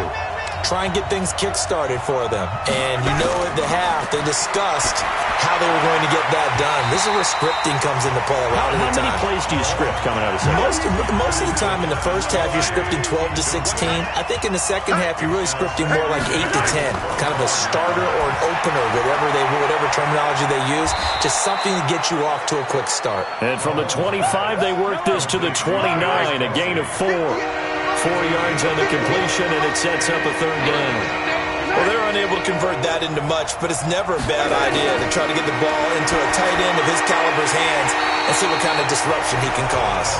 Try and get things kick-started for them. And you know at the half, they discussed how they were going to get that done. This is where scripting comes into play a lot of the time. How many plays do you script coming out of the second? Most of the time in the first half, you're scripting 12 to 16. I think in the second half, you're really scripting more like 8 to 10. Kind of a starter or an opener, whatever terminology they use. Just something to get you off to a quick start. And from the 25, they work this to the 29, a gain of 4. 4 yards on the completion, and it sets up a 3rd down. Well, they're unable to convert that into much, but it's never a bad idea to try to get the ball into a tight end of his caliber's hands and see what kind of disruption he can cause.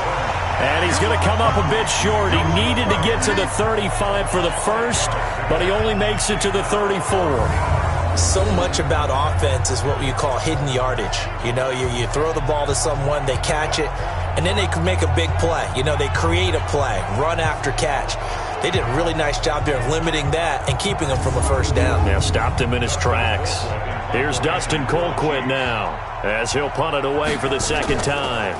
And he's going to come up a bit short. He needed to get to the 35 for the first, but he only makes it to the 34. So much about offense is what you call hidden yardage. You know, you throw the ball to someone, they catch it, and then they can make a big play. You know, they create a play, run after catch. They did a really nice job there of limiting that and keeping him from a first down. Yeah, stopped him in his tracks. Here's Dustin Colquitt now as he'll punt it away for the second time.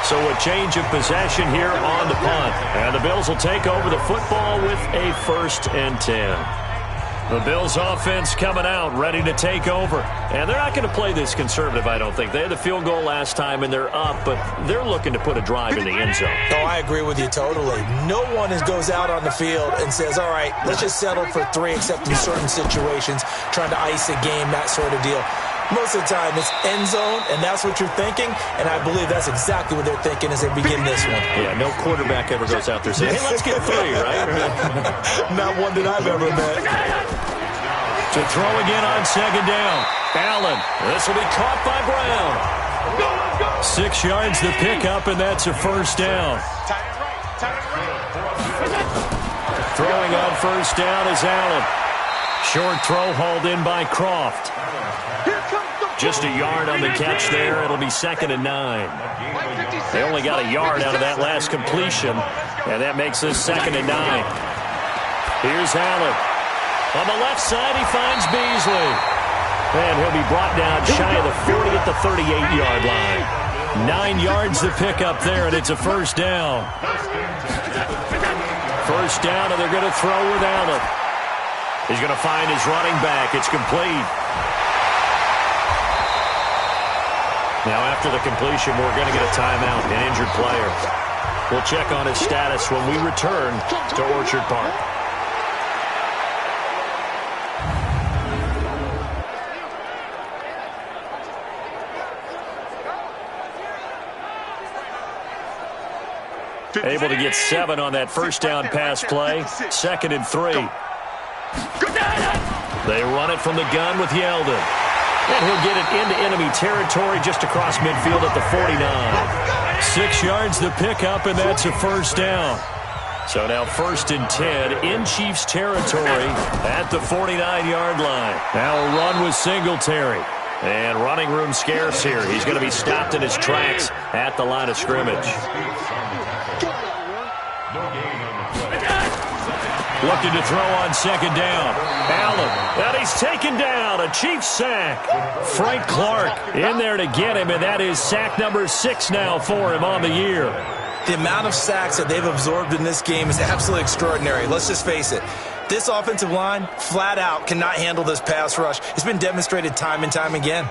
So a change of possession here on the punt. And the Bills will take over the football with a 1st and 10. The Bills offense coming out, ready to take over. And they're not going to play this conservative, I don't think. They had the field goal last time, and they're up, but they're looking to put a drive in the end zone. Oh, I agree with you totally. No one goes out on the field and says, all right, let's just settle for 3, except in certain situations, trying to ice a game, that sort of deal. Most of the time, it's end zone, and that's what you're thinking, and I believe that's exactly what they're thinking as they begin this one. Yeah, no quarterback ever goes out there saying, hey, let's get 3, right? Not one that I've ever met. To throw again on 2nd down. Allen, this will be caught by Brown. 6 yards the pickup, and that's a 1st down. Throwing on 1st down is Allen. Short throw hauled in by Croft. Just a yard on the catch there. It'll be 2nd and 9. They only got a yard out of that last completion, and that makes this 2nd and 9. Here's Allen. On the left side, he finds Beasley. And he'll be brought down shy of the 40 at the 38-yard line. 9 yards to pick up there, and it's a 1st down. 1st down, and they're going to throw with Allen. He's going to find his running back. It's complete. Now, after the completion, we're going to get a timeout, an injured player. We'll check on his status when we return to Orchard Park. Able to get 7 on that 1st down pass play. 2nd and 3. They run it from the gun with Yeldon. And he'll get it into enemy territory just across midfield at the 49. 6 yards the pickup, and that's a 1st down. So now 1st and 10 in Chiefs territory at the 49-yard line. Now a run with Singletary. And running room scarce here. He's going to be stopped in his tracks at the line of scrimmage. Looking to throw on second down. Allen, and he's taken down. A Chiefs sack. Frank Clark in there to get him, and that is sack number 6 now for him on the year. The amount of sacks that they've absorbed in this game is absolutely extraordinary. Let's just face it. This offensive line, flat out, cannot handle this pass rush. It's been demonstrated time and time again.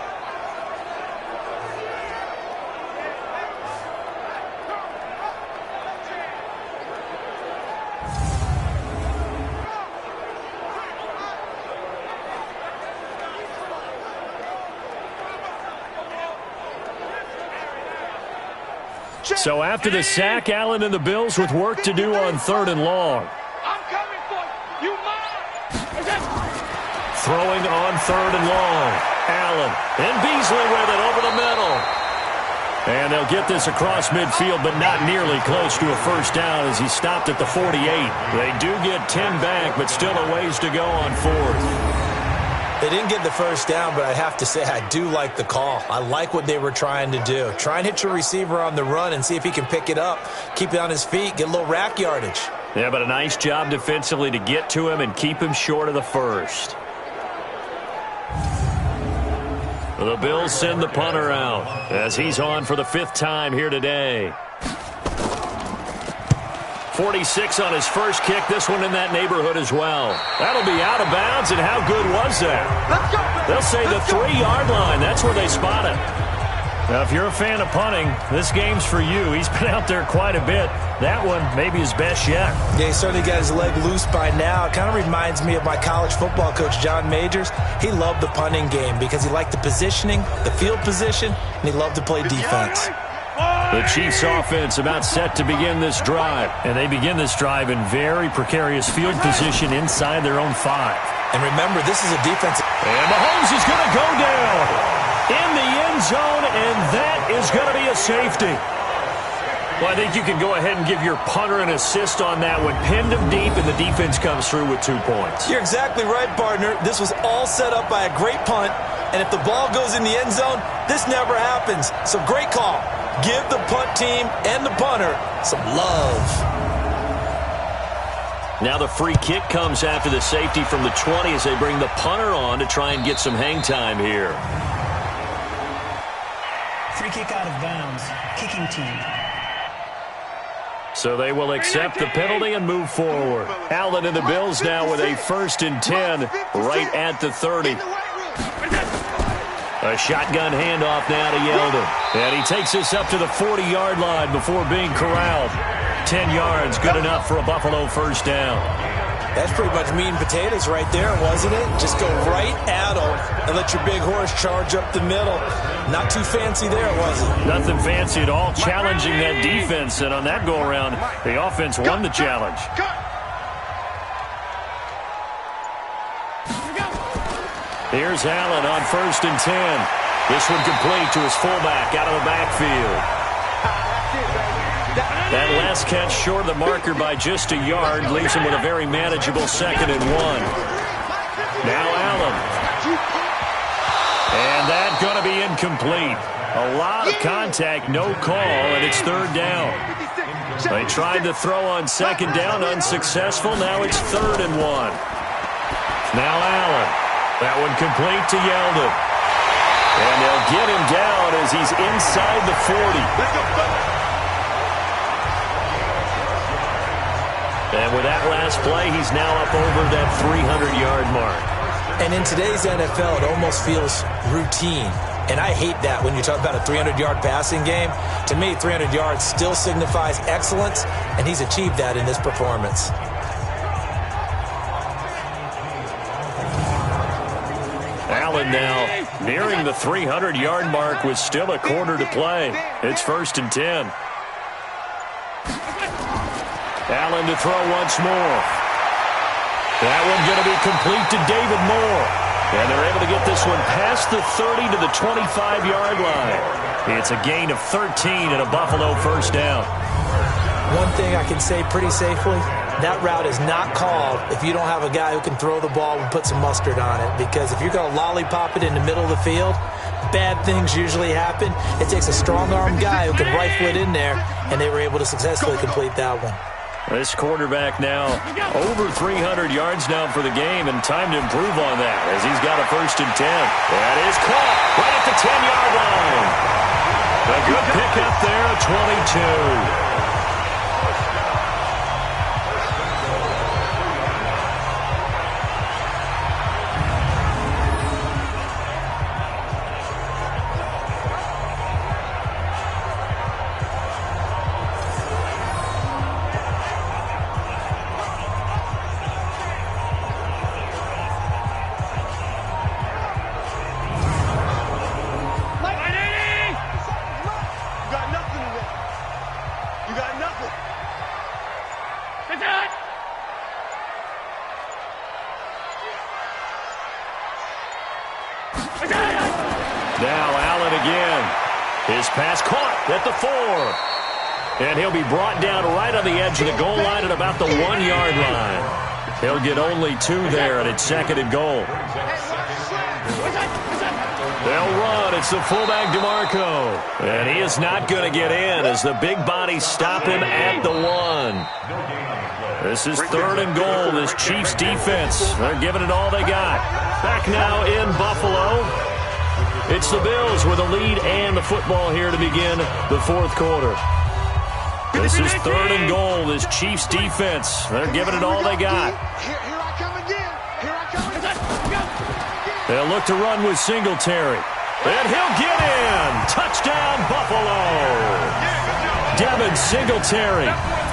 So after the sack, Allen and the Bills with work to do on 3rd and long. Throwing on 3rd and long. Allen and Beasley with it over the middle. And they'll get this across midfield, but not nearly close to a first down as he stopped at the 48. They do get 10 back, but still a ways to go on 4th. They didn't get the first down, but I have to say I do like the call. I like what they were trying to do. Try and hit your receiver on the run and see if he can pick it up, keep it on his feet, get a little rack yardage. Yeah, but a nice job defensively to get to him and keep him short of the first. The Bills send the punter out as he's on for the 5th time here today. 46 on his first kick. This one in that neighborhood as well. That'll be out of bounds, and how good was that? They'll say the 3-yard line. That's where they spot it. Now, if you're a fan of punting, this game's for you. He's been out there quite a bit. That one maybe his best yet. Yeah, he certainly got his leg loose by now. It kind of reminds me of my college football coach, John Majors. He loved the punting game because he liked the positioning, the field position, and he loved to play defense. The Chiefs offense about set to begin this drive. And they begin this drive in very precarious field position inside their own 5. And remember, this is a defense. And Mahomes is going to go down in the end zone, and that is going to be a safety. Well, I think you can go ahead and give your punter an assist on that one. Pinned him deep, and the defense comes through with 2 points. You're exactly right, partner. This was all set up by a great punt. And if the ball goes in the end zone, this never happens. So great call. Give the punt team and the punter some love. Now the free kick comes after the safety from the 20 as they bring the punter on to try and get some hang time here. Free kick out of bounds. Kicking team. So they will accept the penalty and move forward. Allen and the Bills now with a 1st and 10 right at the 30. A shotgun handoff now to Yeldon. And he takes this up to the 40-yard line before being corralled. 10 yards, good enough for a Buffalo first down. That's pretty much meat and potatoes right there, wasn't it? Just go right at him and let your big horse charge up the middle. Not too fancy there, was it? Nothing fancy at all, challenging that defense. And on that go-around, the offense won the challenge. Here's Allen on 1st and 10. This one complete to his fullback out of the backfield. That last catch short of the marker by just a yard leaves him with a very manageable 2nd and 1. Now Allen. And that's going to be incomplete. A lot of contact, no call, and it's 3rd down. They tried to throw on 2nd down, unsuccessful. Now it's 3rd and 1. Now Allen. That one complete to Yeldon. And they'll get him down as he's inside the 40. And with that last play, he's now up over that 300-yard mark. And in today's NFL, it almost feels routine. And I hate that when you talk about a 300-yard passing game. To me, 300 yards still signifies excellence, and he's achieved that in this performance. Allen now nearing the 300-yard mark with still a quarter to play. It's 1st and 10. Allen to throw once more. That one going to be complete to David Moore. And they're able to get this one past the 30 to the 25-yard line. It's a gain of 13 and a Buffalo first down. One thing I can say pretty safely, that route is not called if you don't have a guy who can throw the ball and put some mustard on it. Because if you're going to lollipop it in the middle of the field, bad things usually happen. It takes a strong-armed guy who can rifle it in there, and they were able to successfully complete that one. This quarterback now over 300 yards now for the game, and time to improve on that as he's got a 1st and 10. That is caught right at the 10-yard line. A good pickup there, 22. Now Allen again. His pass caught at the 4. And he'll be brought down right on the edge of the goal line at about the 1-yard line. He'll get only 2 there, and it's 2nd and goal. They'll run. It's the fullback, DeMarco. And he is not going to get in as the big bodies stop him at the 1. This is 3rd and goal. This Chiefs defense, they're giving it all they got. Back now in Buffalo. It's the Bills with a lead and the football here to begin the 4th quarter. This is 3rd and goal. This Chiefs defense, they're giving it all they got. Here I come again. Here I come again. They'll look to run with Singletary. And he'll get in. Touchdown, Buffalo. Devin Singletary,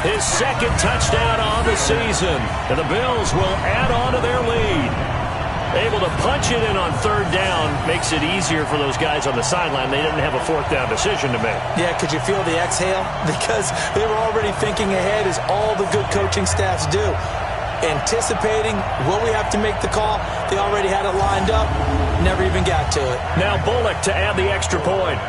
his 2nd touchdown on the season. And the Bills will add on to their lead. Able to punch it in on 3rd down makes it easier for those guys on the sideline. They didn't have a 4th down decision to make. Yeah, could you feel the exhale? Because they were already thinking ahead, as all the good coaching staffs do. Anticipating, will we have to make the call? They already had it lined up. Never even got to it. Now Bullock to add the extra point.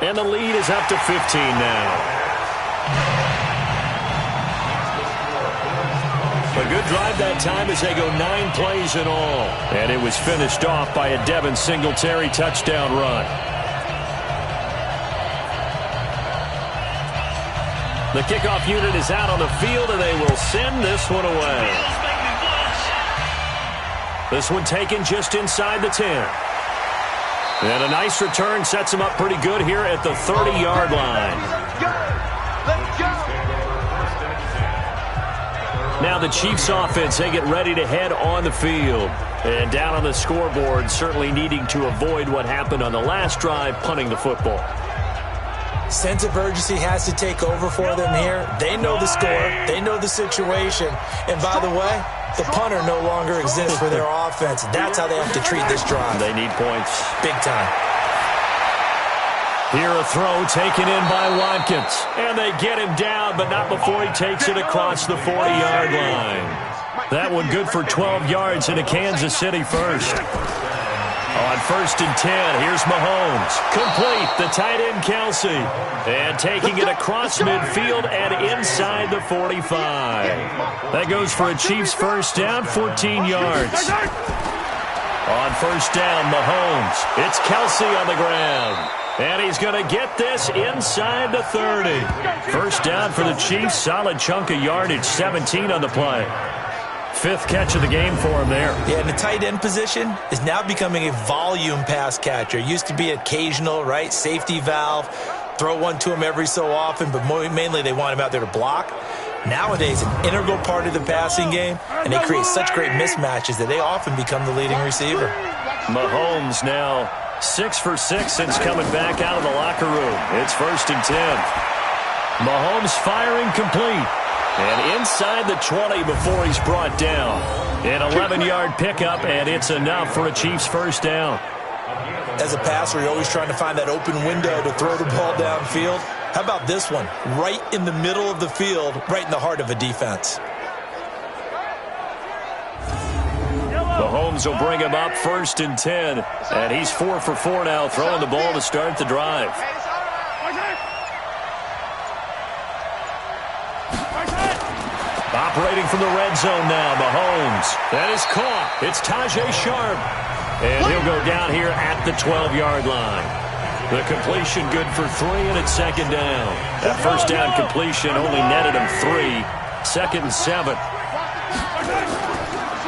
And the lead is up to 15 now. A good drive that time as they go 9 plays in all. And it was finished off by a Devin Singletary touchdown run. The kickoff unit is out on the field, and they will send this one away. This one taken just inside the 10. And a nice return sets him up pretty good here at the 30-yard line. Let's go. Now the Chiefs offense, they get ready to head on the field. And down on the scoreboard, certainly needing to avoid what happened on the last drive, punting the football. Sense of urgency has to take over for them here. They know the score. They know the situation. And by the way, the punter no longer exists for their offense. That's how they have to treat this drive. They need points. Big time. Here a throw taken in by Watkins. And they get him down, but not before he takes it across the 40-yard line. That one good for 12 yards into Kansas City first. On 1st and 10, here's Mahomes. Complete, the tight end Kelsey. And taking it across midfield and inside the 45. That goes for a Chiefs first down, 14 yards. On 1st down, Mahomes. It's Kelsey on the ground. And he's going to get this inside the 30. First down for the Chiefs. Solid chunk of yardage, 17 on the play. 5th catch of the game for him there. Yeah, and the tight end position is now becoming a volume pass catcher. Used to be occasional, right? Safety valve. Throw one to him every so often, but mainly they want him out there to block. Nowadays, an integral part of the passing game, and they create such great mismatches that they often become the leading receiver. Mahomes now 6 for 6 since coming back out of the locker room. It's 1st and 10. Mahomes firing complete. And inside the 20 before he's brought down. An 11-yard pickup, and it's enough for a Chiefs first down. As a passer, you're always trying to find that open window to throw the ball downfield. How about this one? Right in the middle of the field, right in the heart of a defense. Mahomes will bring him up 1st and 10. And he's 4 for 4 now, throwing the ball to start the drive. Operating from the red zone now, Mahomes. That is caught. It's Tajay Sharp. And he'll go down here at the 12-yard line. The completion good for 3, and it's 2nd down. That first down completion only netted him 3. 2nd and 7.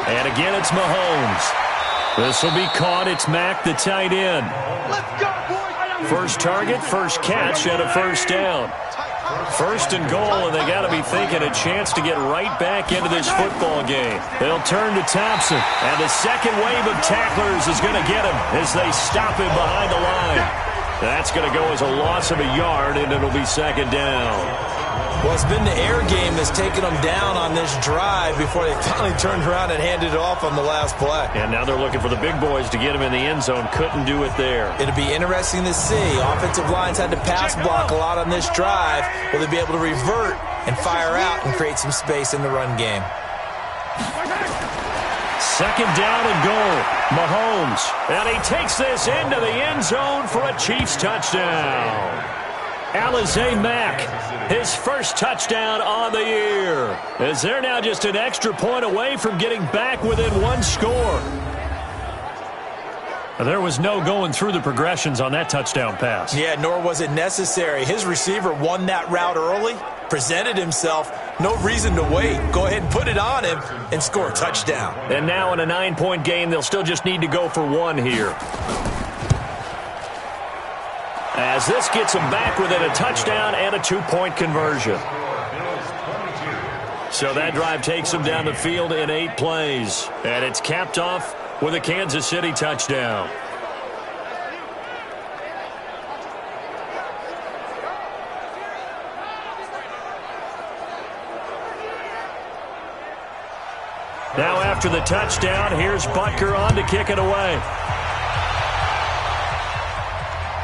And again, it's Mahomes. This will be caught. It's Mack, the tight end. First target, first catch, and a first down. 1st and goal, and they got to be thinking a chance to get right back into this football game. They'll turn to Thompson, and the second wave of tacklers is going to get him as they stop him behind the line. That's going to go as a loss of a yard, and it'll be 2nd down. Well, it's been the air game that's taken them down on this drive before they finally turned around and handed it off on the last play. And now they're looking for the big boys to get him in the end zone. Couldn't do it there. It'll be interesting to see. Offensive lines had to pass block a lot on this drive. Will they be able to revert and fire out and create some space in the run game? 2nd down and goal. Mahomes. And he takes this into the end zone for a Chiefs touchdown. Alizé Mack, his first touchdown on the year, as they're now just an extra point away from getting back within 1 score. There was no going through the progressions on that touchdown pass. Yeah, nor was it necessary. His receiver won that route early, presented himself, no reason to wait. Go ahead and put it on him and score a touchdown. And now in a 9-point game, they'll still just need to go for 1 here. As this gets them back within a touchdown and a 2-point conversion. So that drive takes them down the field in 8 plays. And it's capped off with a Kansas City touchdown. Now after the touchdown, here's Butker on to kick it away.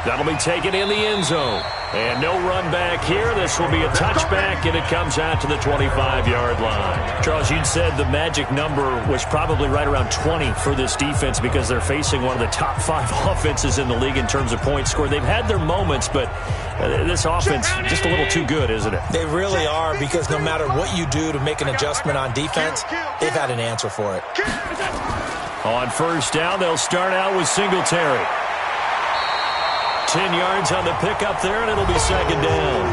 That'll be taken in the end zone. And no run back here. This will be a touchback, and it comes out to the 25-yard line. Charles, you'd said the magic number was probably right around 20 for this defense because they're facing one of the top 5 offenses in the league in terms of points scored. They've had their moments, but this offense just a little too good, isn't it? They really are, because no matter what you do to make an adjustment on defense, they've had an answer for it. On 1st down, they'll start out with Singletary. 10 yards on the pickup there, and it'll be 2nd down.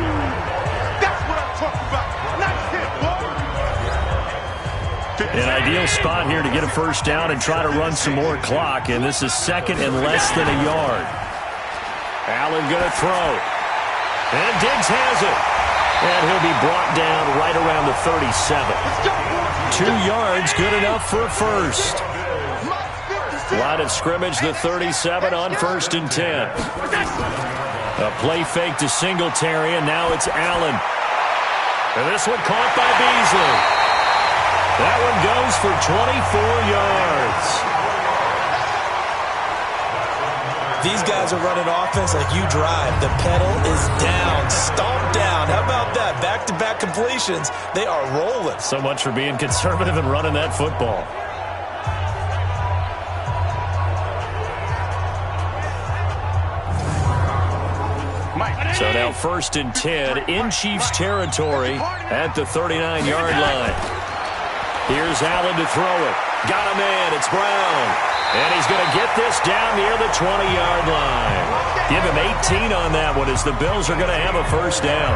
That's what I'm talking about. Nice hit, boy. An ideal spot here to get a 1st down and try to run some more clock, and this is 2nd and less than a yard. Allen going to throw. And Diggs has it. And he'll be brought down right around the 37. 2 yards, good enough for a first. Line of scrimmage, the 37 on 1st and 10. A play fake to Singletary, and now it's Allen. And this one caught by Beasley. That one goes for 24 yards. These guys are running offense like you drive. The pedal is down, stomped down. How about that? Back-to-back completions. They are rolling. So much for being conservative and running that football. So now 1st and 10 in Chiefs territory at the 39-yard line. Here's Allen to throw it. Got a man. It's Brown. And he's going to get this down near the 20-yard line. Give him 18 on that one as the Bills are going to have a 1st down.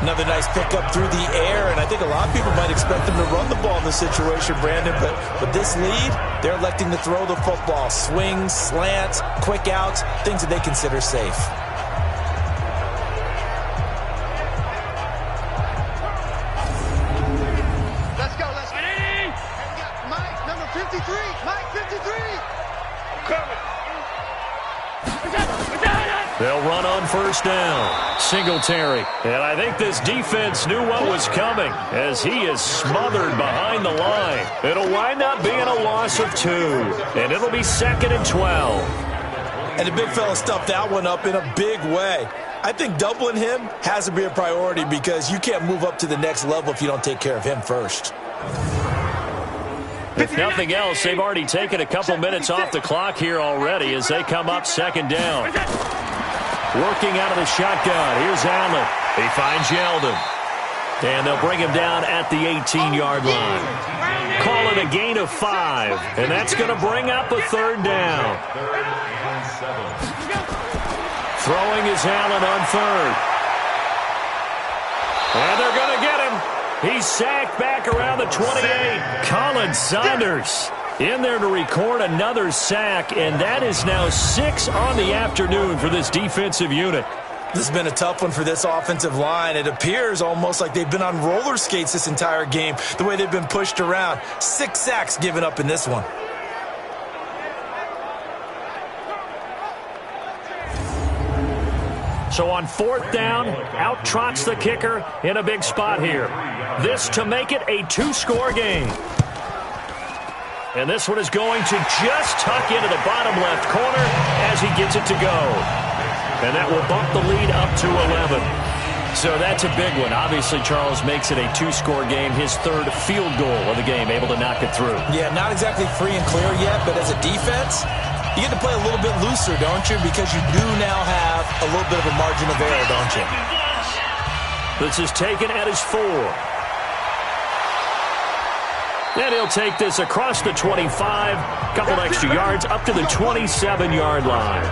Another nice pickup through the air, and I think a lot of people might expect them to run the ball in this situation, Brandon, but with this lead, they're electing to throw the football. Swings, slants, quick outs, things that they consider safe. They'll run on 1st down. Singletary. And I think this defense knew what was coming as he is smothered behind the line. It'll wind up being a loss of 2. And it'll be 2nd and 12. And the big fella stuffed that one up in a big way. I think doubling him has to be a priority because you can't move up to the next level if you don't take care of him first. If nothing else, they've already taken a couple minutes off the clock here already as they come up second down. Working out of the shotgun. Here's Allen. He finds Yeldon. And they'll bring him down at the 18-yard line. Call it a gain of 5. And that's going to bring up a third down. Throwing is Allen on third. And they're going to get him. He's sacked back around the 28. Colin Saunders in there to record another sack, and that is now 6 on the afternoon for this defensive unit. This has been a tough one for this offensive line. It appears almost like they've been on roller skates this entire game, the way they've been pushed around. 6 sacks given up in this one. So on fourth down, out trots the kicker in a big spot here. This to make it a 2-score game. And this one is going to just tuck into the bottom left corner as he gets it to go. And that will bump the lead up to 11. So that's a big one. Obviously, Charles makes it a 2-score game. His third field goal of the game, able to knock it through. Yeah, not exactly free and clear yet, but as a defense, you get to play a little bit looser, don't you? Because you do now have a little bit of a margin of error, don't you? This is taken at his 4. And he'll take this across the 25, couple extra yards up to the 27-yard line.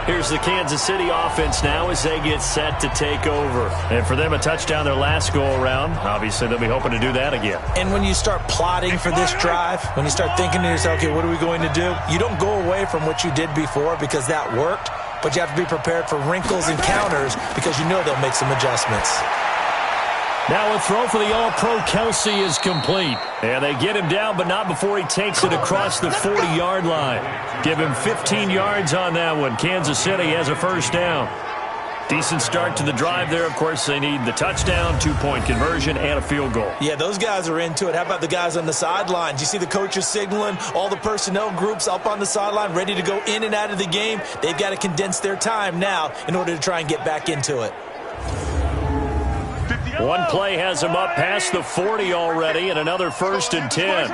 Here's the Kansas City offense now as they get set to take over. And for them, a touchdown their last go-around. Obviously, they'll be hoping to do that again. And when you start plotting for this drive, when you start thinking to yourself, okay, what are we going to do? You don't go away from what you did before because that worked, but you have to be prepared for wrinkles and counters because you know they'll make some adjustments. Now a throw for the All-Pro Kelsey is complete. And they get him down, but not before he takes it across the 40-yard line. Give him 15 yards on that one. Kansas City has a first down. Decent start to the drive there. Of course, they need the touchdown, 2-point conversion, and a field goal. Yeah, those guys are into it. How about the guys on the sidelines? You see the coaches signaling, all the personnel groups up on the sideline ready to go in and out of the game. They've got to condense their time now in order to try and get back into it. One play has him up past the 40 already, and another 1st and 10.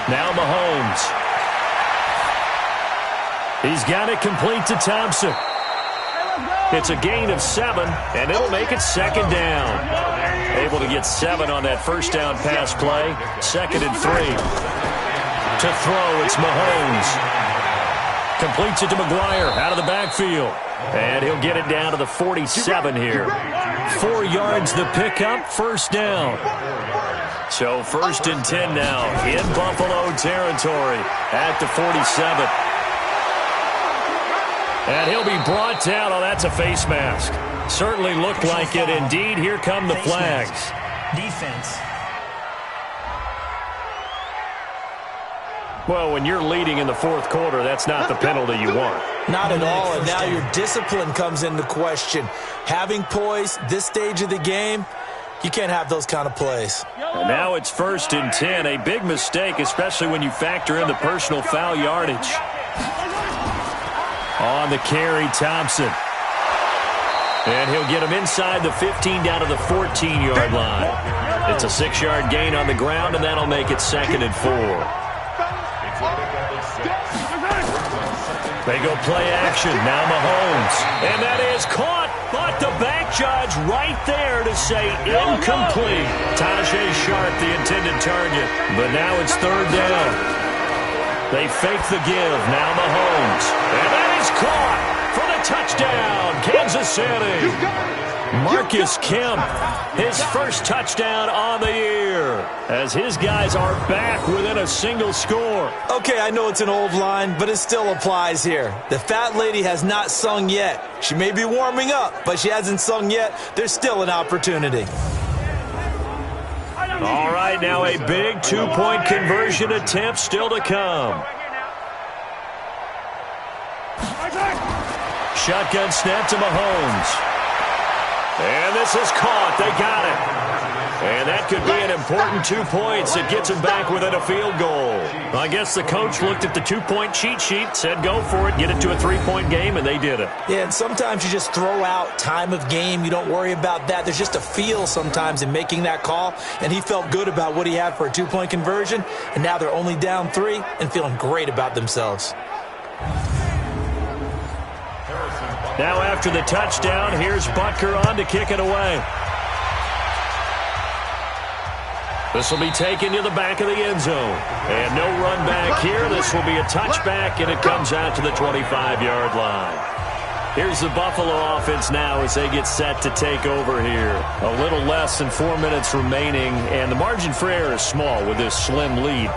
Now Mahomes. He's got it complete to Thompson. It's a gain of 7, and it'll make it 2nd down. Able to get 7 on that first down pass play. 2nd and 3. To throw, it's Mahomes. Completes it to McGuire out of the backfield. And he'll get it down to the 47 here. 4 yards the pickup, first down. So 1st and 10 now in Buffalo territory at the 47. And he'll be brought down. Oh, that's a face mask. Certainly looked like it. Indeed, here come the flags. Defense. Well, when you're leading in the 4th quarter, that's not the penalty you want. Not at all, and now your discipline comes into question. Having poise this stage of the game, you can't have those kind of plays. And now it's 1st and 10, a big mistake, especially when you factor in the personal foul yardage. On the carry, Thompson. And he'll get him inside the 15 down to the 14-yard line. It's a 6-yard gain on the ground, and that'll make it 2nd and 4. They go play action. Now Mahomes. And that is caught. But the back judge right there to say incomplete. Tajay Sharp, the intended target. But now it's 3rd down. They fake the give. Now Mahomes. And that is caught for the touchdown. Kansas City. Marcus Kemp, his first touchdown on the year, as his guys are back within a single score. Okay, I know it's an old line, but it still applies here. The fat lady has not sung yet. She may be warming up, but she hasn't sung yet. There's still an opportunity. All right, now a big 2-point conversion attempt still to come. Shotgun snap to Mahomes. And this is caught. They got it. And that could be an important 2 points. It gets him back within a field goal. I guess the coach looked at the 2-point cheat sheet, said go for it, get it to a 3-point game, and they did it. Yeah, and sometimes you just throw out time of game. You don't worry about that. There's just a feel sometimes in making that call, and he felt good about what he had for a 2-point conversion, and now they're only down 3 and feeling great about themselves. Now after the touchdown, here's Butker on to kick it away. This will be taken to the back of the end zone. And no run back here. This will be a touchback, and it comes out to the 25-yard line. Here's the Buffalo offense now as they get set to take over here. A little less than 4 minutes remaining, and the margin for error is small with this slim lead.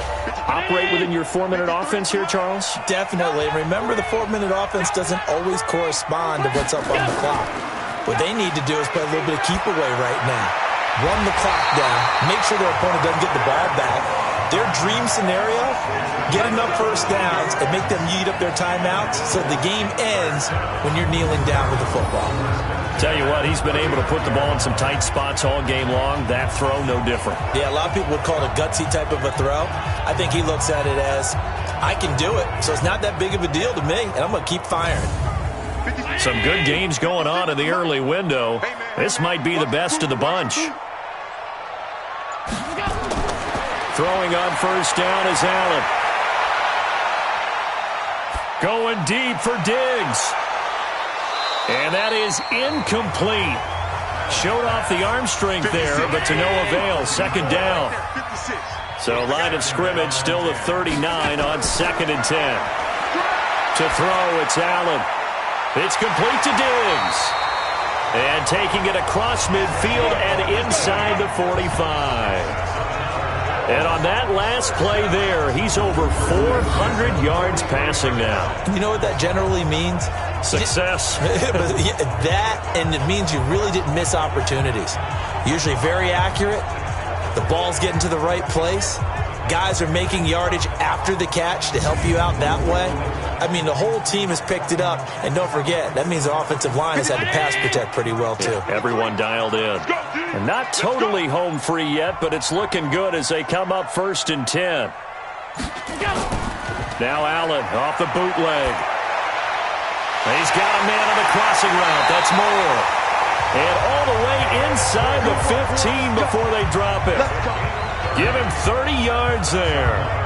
Operate within your 4-minute offense here, Charles? Definitely. And remember, the 4-minute offense doesn't always correspond to what's up on the clock. What they need to do is play a little bit of keep away right now. Run the clock down. Make sure their opponent doesn't get the ball back. Their dream scenario, get enough first downs and make them eat up their timeouts so the game ends when you're kneeling down with the football. Tell you what, he's been able to put the ball in some tight spots all game long. That throw, no different. Yeah, a lot of people would call it a gutsy type of a throw. I think he looks at it as, I can do it, so it's not that big of a deal to me, and I'm going to keep firing. Some good games going on in the early window. This might be the best of the bunch. Throwing on first down is Allen. Going deep for Diggs. And that is incomplete. Showed off the arm strength there, but to no avail. Second down. So line of scrimmage still the 39 on 2nd and 10. To throw, it's Allen. It's complete to Diggs. And taking it across midfield and inside the 45. And on that last play there, he's over 400 yards passing now. You know what that generally means? Success. That, and it means you really didn't miss opportunities. Usually very accurate. The ball's getting to the right place. Guys are making yardage after the catch to help you out that way. I mean, the whole team has picked it up. And don't forget, that means the offensive line has had to pass protect pretty well, too. Yeah, everyone dialed in. And not totally home free yet, but it's looking good as they come up 1st and 10. Now Allen off the bootleg. He's got a man on the crossing route. That's Moore. And all the way inside the 15 before they drop it. Give him 30 yards there.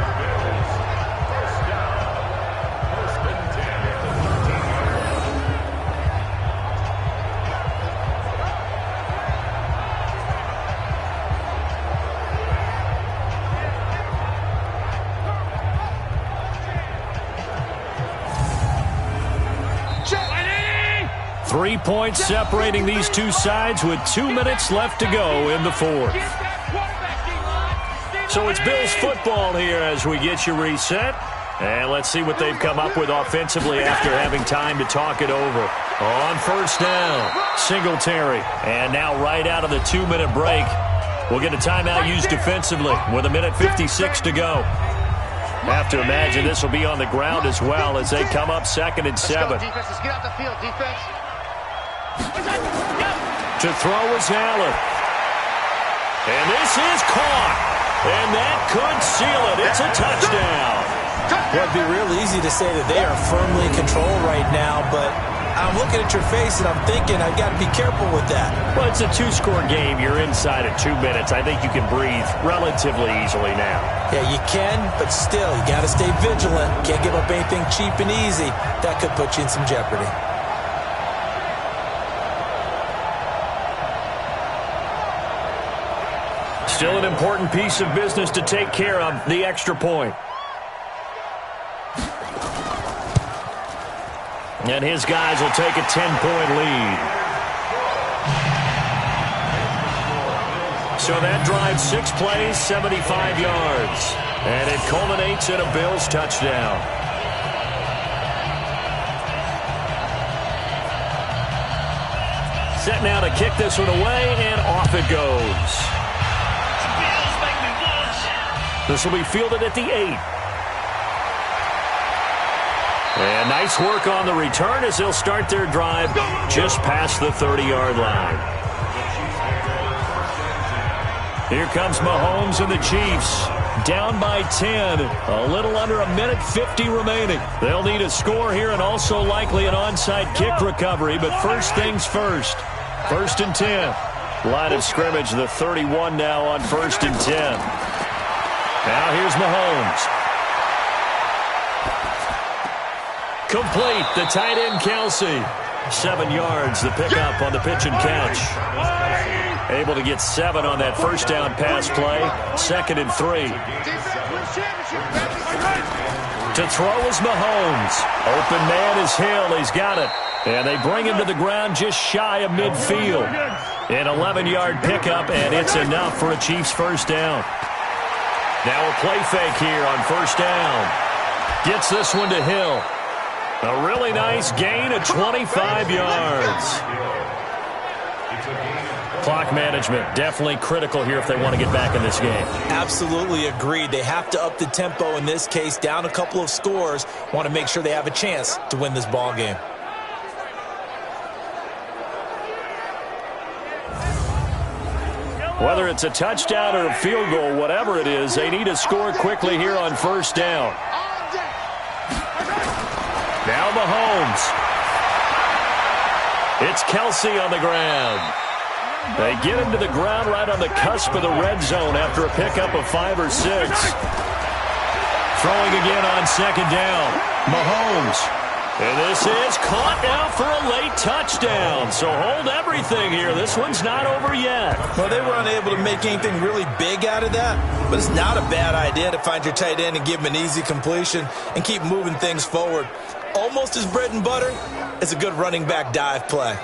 Three points separating these two sides with 2 minutes left to go in the fourth. So it's Bills football here as we get you reset. And let's see what they've come up with offensively after having time to talk it over. On first down, Singletary. And now right out of the 2-minute break, we'll get a timeout used defensively with 1:56 to go. Have to imagine this will be on the ground as well as they come up 2nd and 7. Let's get out the field, defense. To throw is Allen. And this is caught. And that could seal it. It's a touchdown. Well, it'd be real easy to say that they are firmly in control right now, but I'm looking at your face and I'm thinking I've got to be careful with that. Well, it's a 2-score game. You're inside of 2 minutes. I think you can breathe relatively easily now. Yeah, you can, but still, you got to stay vigilant. Can't give up anything cheap and easy. That could put you in some jeopardy. Still an important piece of business to take care of, the extra point. And his guys will take a 10-point lead. So that drives 6 plays, 75 yards. And it culminates in a Bills touchdown. Set now to kick this one away, and off it goes. This will be fielded at the 8. And nice work on the return as they'll start their drive just past the 30-yard line. Here comes Mahomes and the Chiefs. Down by 10. A little under a minute 50 remaining. They'll need a score here and also likely an onside kick recovery. But first things first. 1st and 10. Line of scrimmage, the 31 now on 1st and 10. Now here's Mahomes. Complete. The tight end, Kelsey. 7 yards, the pickup on the pitch and catch. Able to get 7 on that first down pass play. 2nd and 3. To throw is Mahomes. Open man is Hill. He's got it. And they bring him to the ground just shy of midfield. An 11-yard pickup, and it's enough for a Chiefs first down. Now a play fake here on first down. Gets this one to Hill. A really nice gain of 25 yards. Clock management definitely critical here if they want to get back in this game. Absolutely agreed. They have to up the tempo in this case, down a couple of scores. Want to make sure they have a chance to win this ball game. Whether it's a touchdown or a field goal, whatever it is, they need to score quickly here on first down. Now Mahomes. It's Kelsey on the ground. They get him to the ground right on the cusp of the red zone after a pickup of 5 or 6. Throwing again on 2nd down. Mahomes. And this is caught now for a late touchdown. So hold everything here. This one's not over yet. Well, they were unable to make anything really big out of that. But it's not a bad idea to find your tight end and give him an easy completion and keep moving things forward. Almost his bread and butter is a good running back dive play.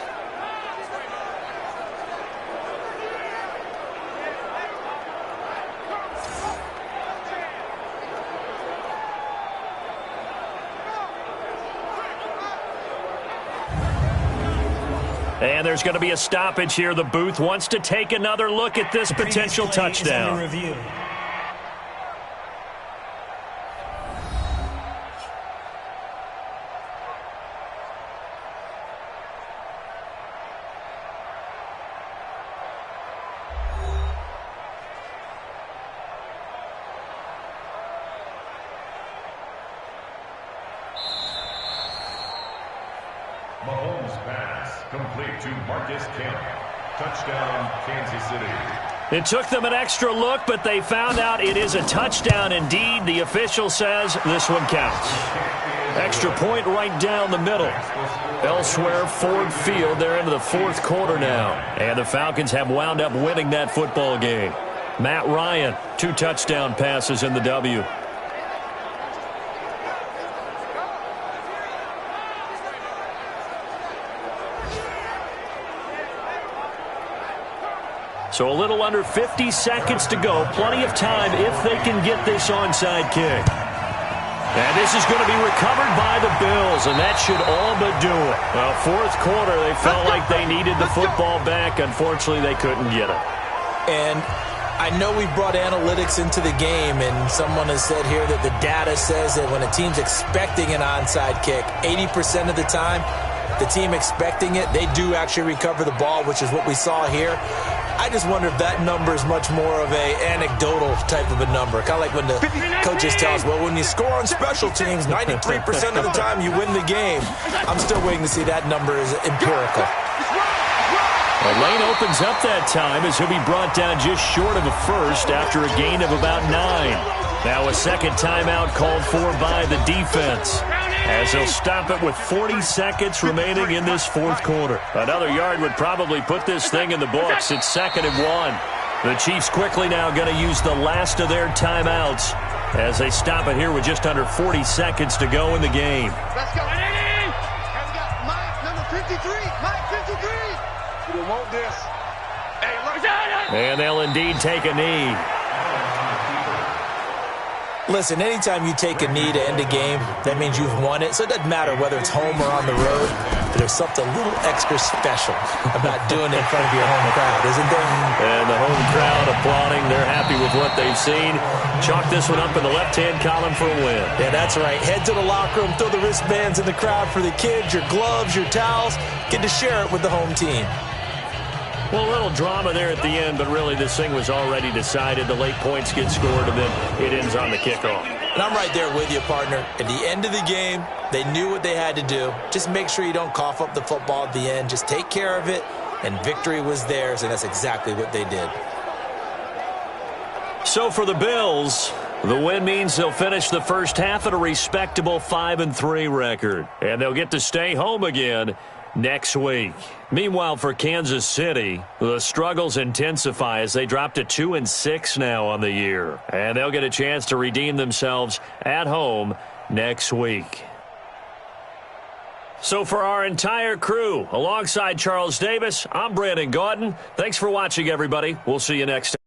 And there's going to be a stoppage here. The booth wants to take another look at this potential touchdown. Review. Touchdown, Kansas City. It took them an extra look, but they found out it is a touchdown indeed. The official says this one counts. Extra point right down the middle. Elsewhere, Ford Field, they're into the 4th quarter now. And the Falcons have wound up winning that football game. Matt Ryan, 2 touchdown passes in the W. So a little under 50 seconds to go. Plenty of time if they can get this onside kick. And this is going to be recovered by the Bills, and that should all but do it. Well, 4th quarter, they felt like they needed the football back. Unfortunately, they couldn't get it. And I know we brought analytics into the game, and someone has said here that the data says that when a team's expecting an onside kick, 80% of the time, the team expecting it, they do actually recover the ball, which is what we saw here. I just wonder if that number is much more of a anecdotal type of a number. Kind of like when the coaches tell us, well, when you score on special teams, 93% of the time you win the game. I'm still waiting to see that number is empirical. Well, Lane opens up that time as he'll be brought down just short of a first after a gain of about 9. Now a second timeout called for by the defense, as they'll stop it with 40 seconds remaining in this 4th quarter. Another yard would probably put this thing in the books. It's 2nd and 1. The Chiefs quickly now going to use the last of their timeouts as they stop it here with just under 40 seconds to go in the game. Let's go. Mike, number 53. Mike, 53. You want this? Hey, look at it. And they'll indeed take a knee. Listen, anytime you take a knee to end a game, that means you've won it. So it doesn't matter whether it's home or on the road. But there's something a little extra special about doing it in front of your home crowd, isn't there? And the home crowd applauding. They're happy with what they've seen. Chalk this one up in the left-hand column for a win. Yeah, that's right. Head to the locker room, throw the wristbands in the crowd for the kids, your gloves, your towels. Get to share it with the home team. Well, a little drama there at the end, but really this thing was already decided. The late points get scored, and then it ends on the kickoff. And I'm right there with you, partner. At the end of the game, they knew what they had to do. Just make sure you don't cough up the football at the end. Just take care of it, and victory was theirs, and that's exactly what they did. So for the Bills, the win means they'll finish the first half at a respectable 5-3 record, and they'll get to stay home again next week. Meanwhile, for Kansas City, the struggles intensify as they drop to 2-6 now on the year, and they'll get a chance to redeem themselves at home next week. So for our entire crew, alongside Charles Davis, I'm Brandon Gaudin. Thanks for watching, everybody. We'll see you next time.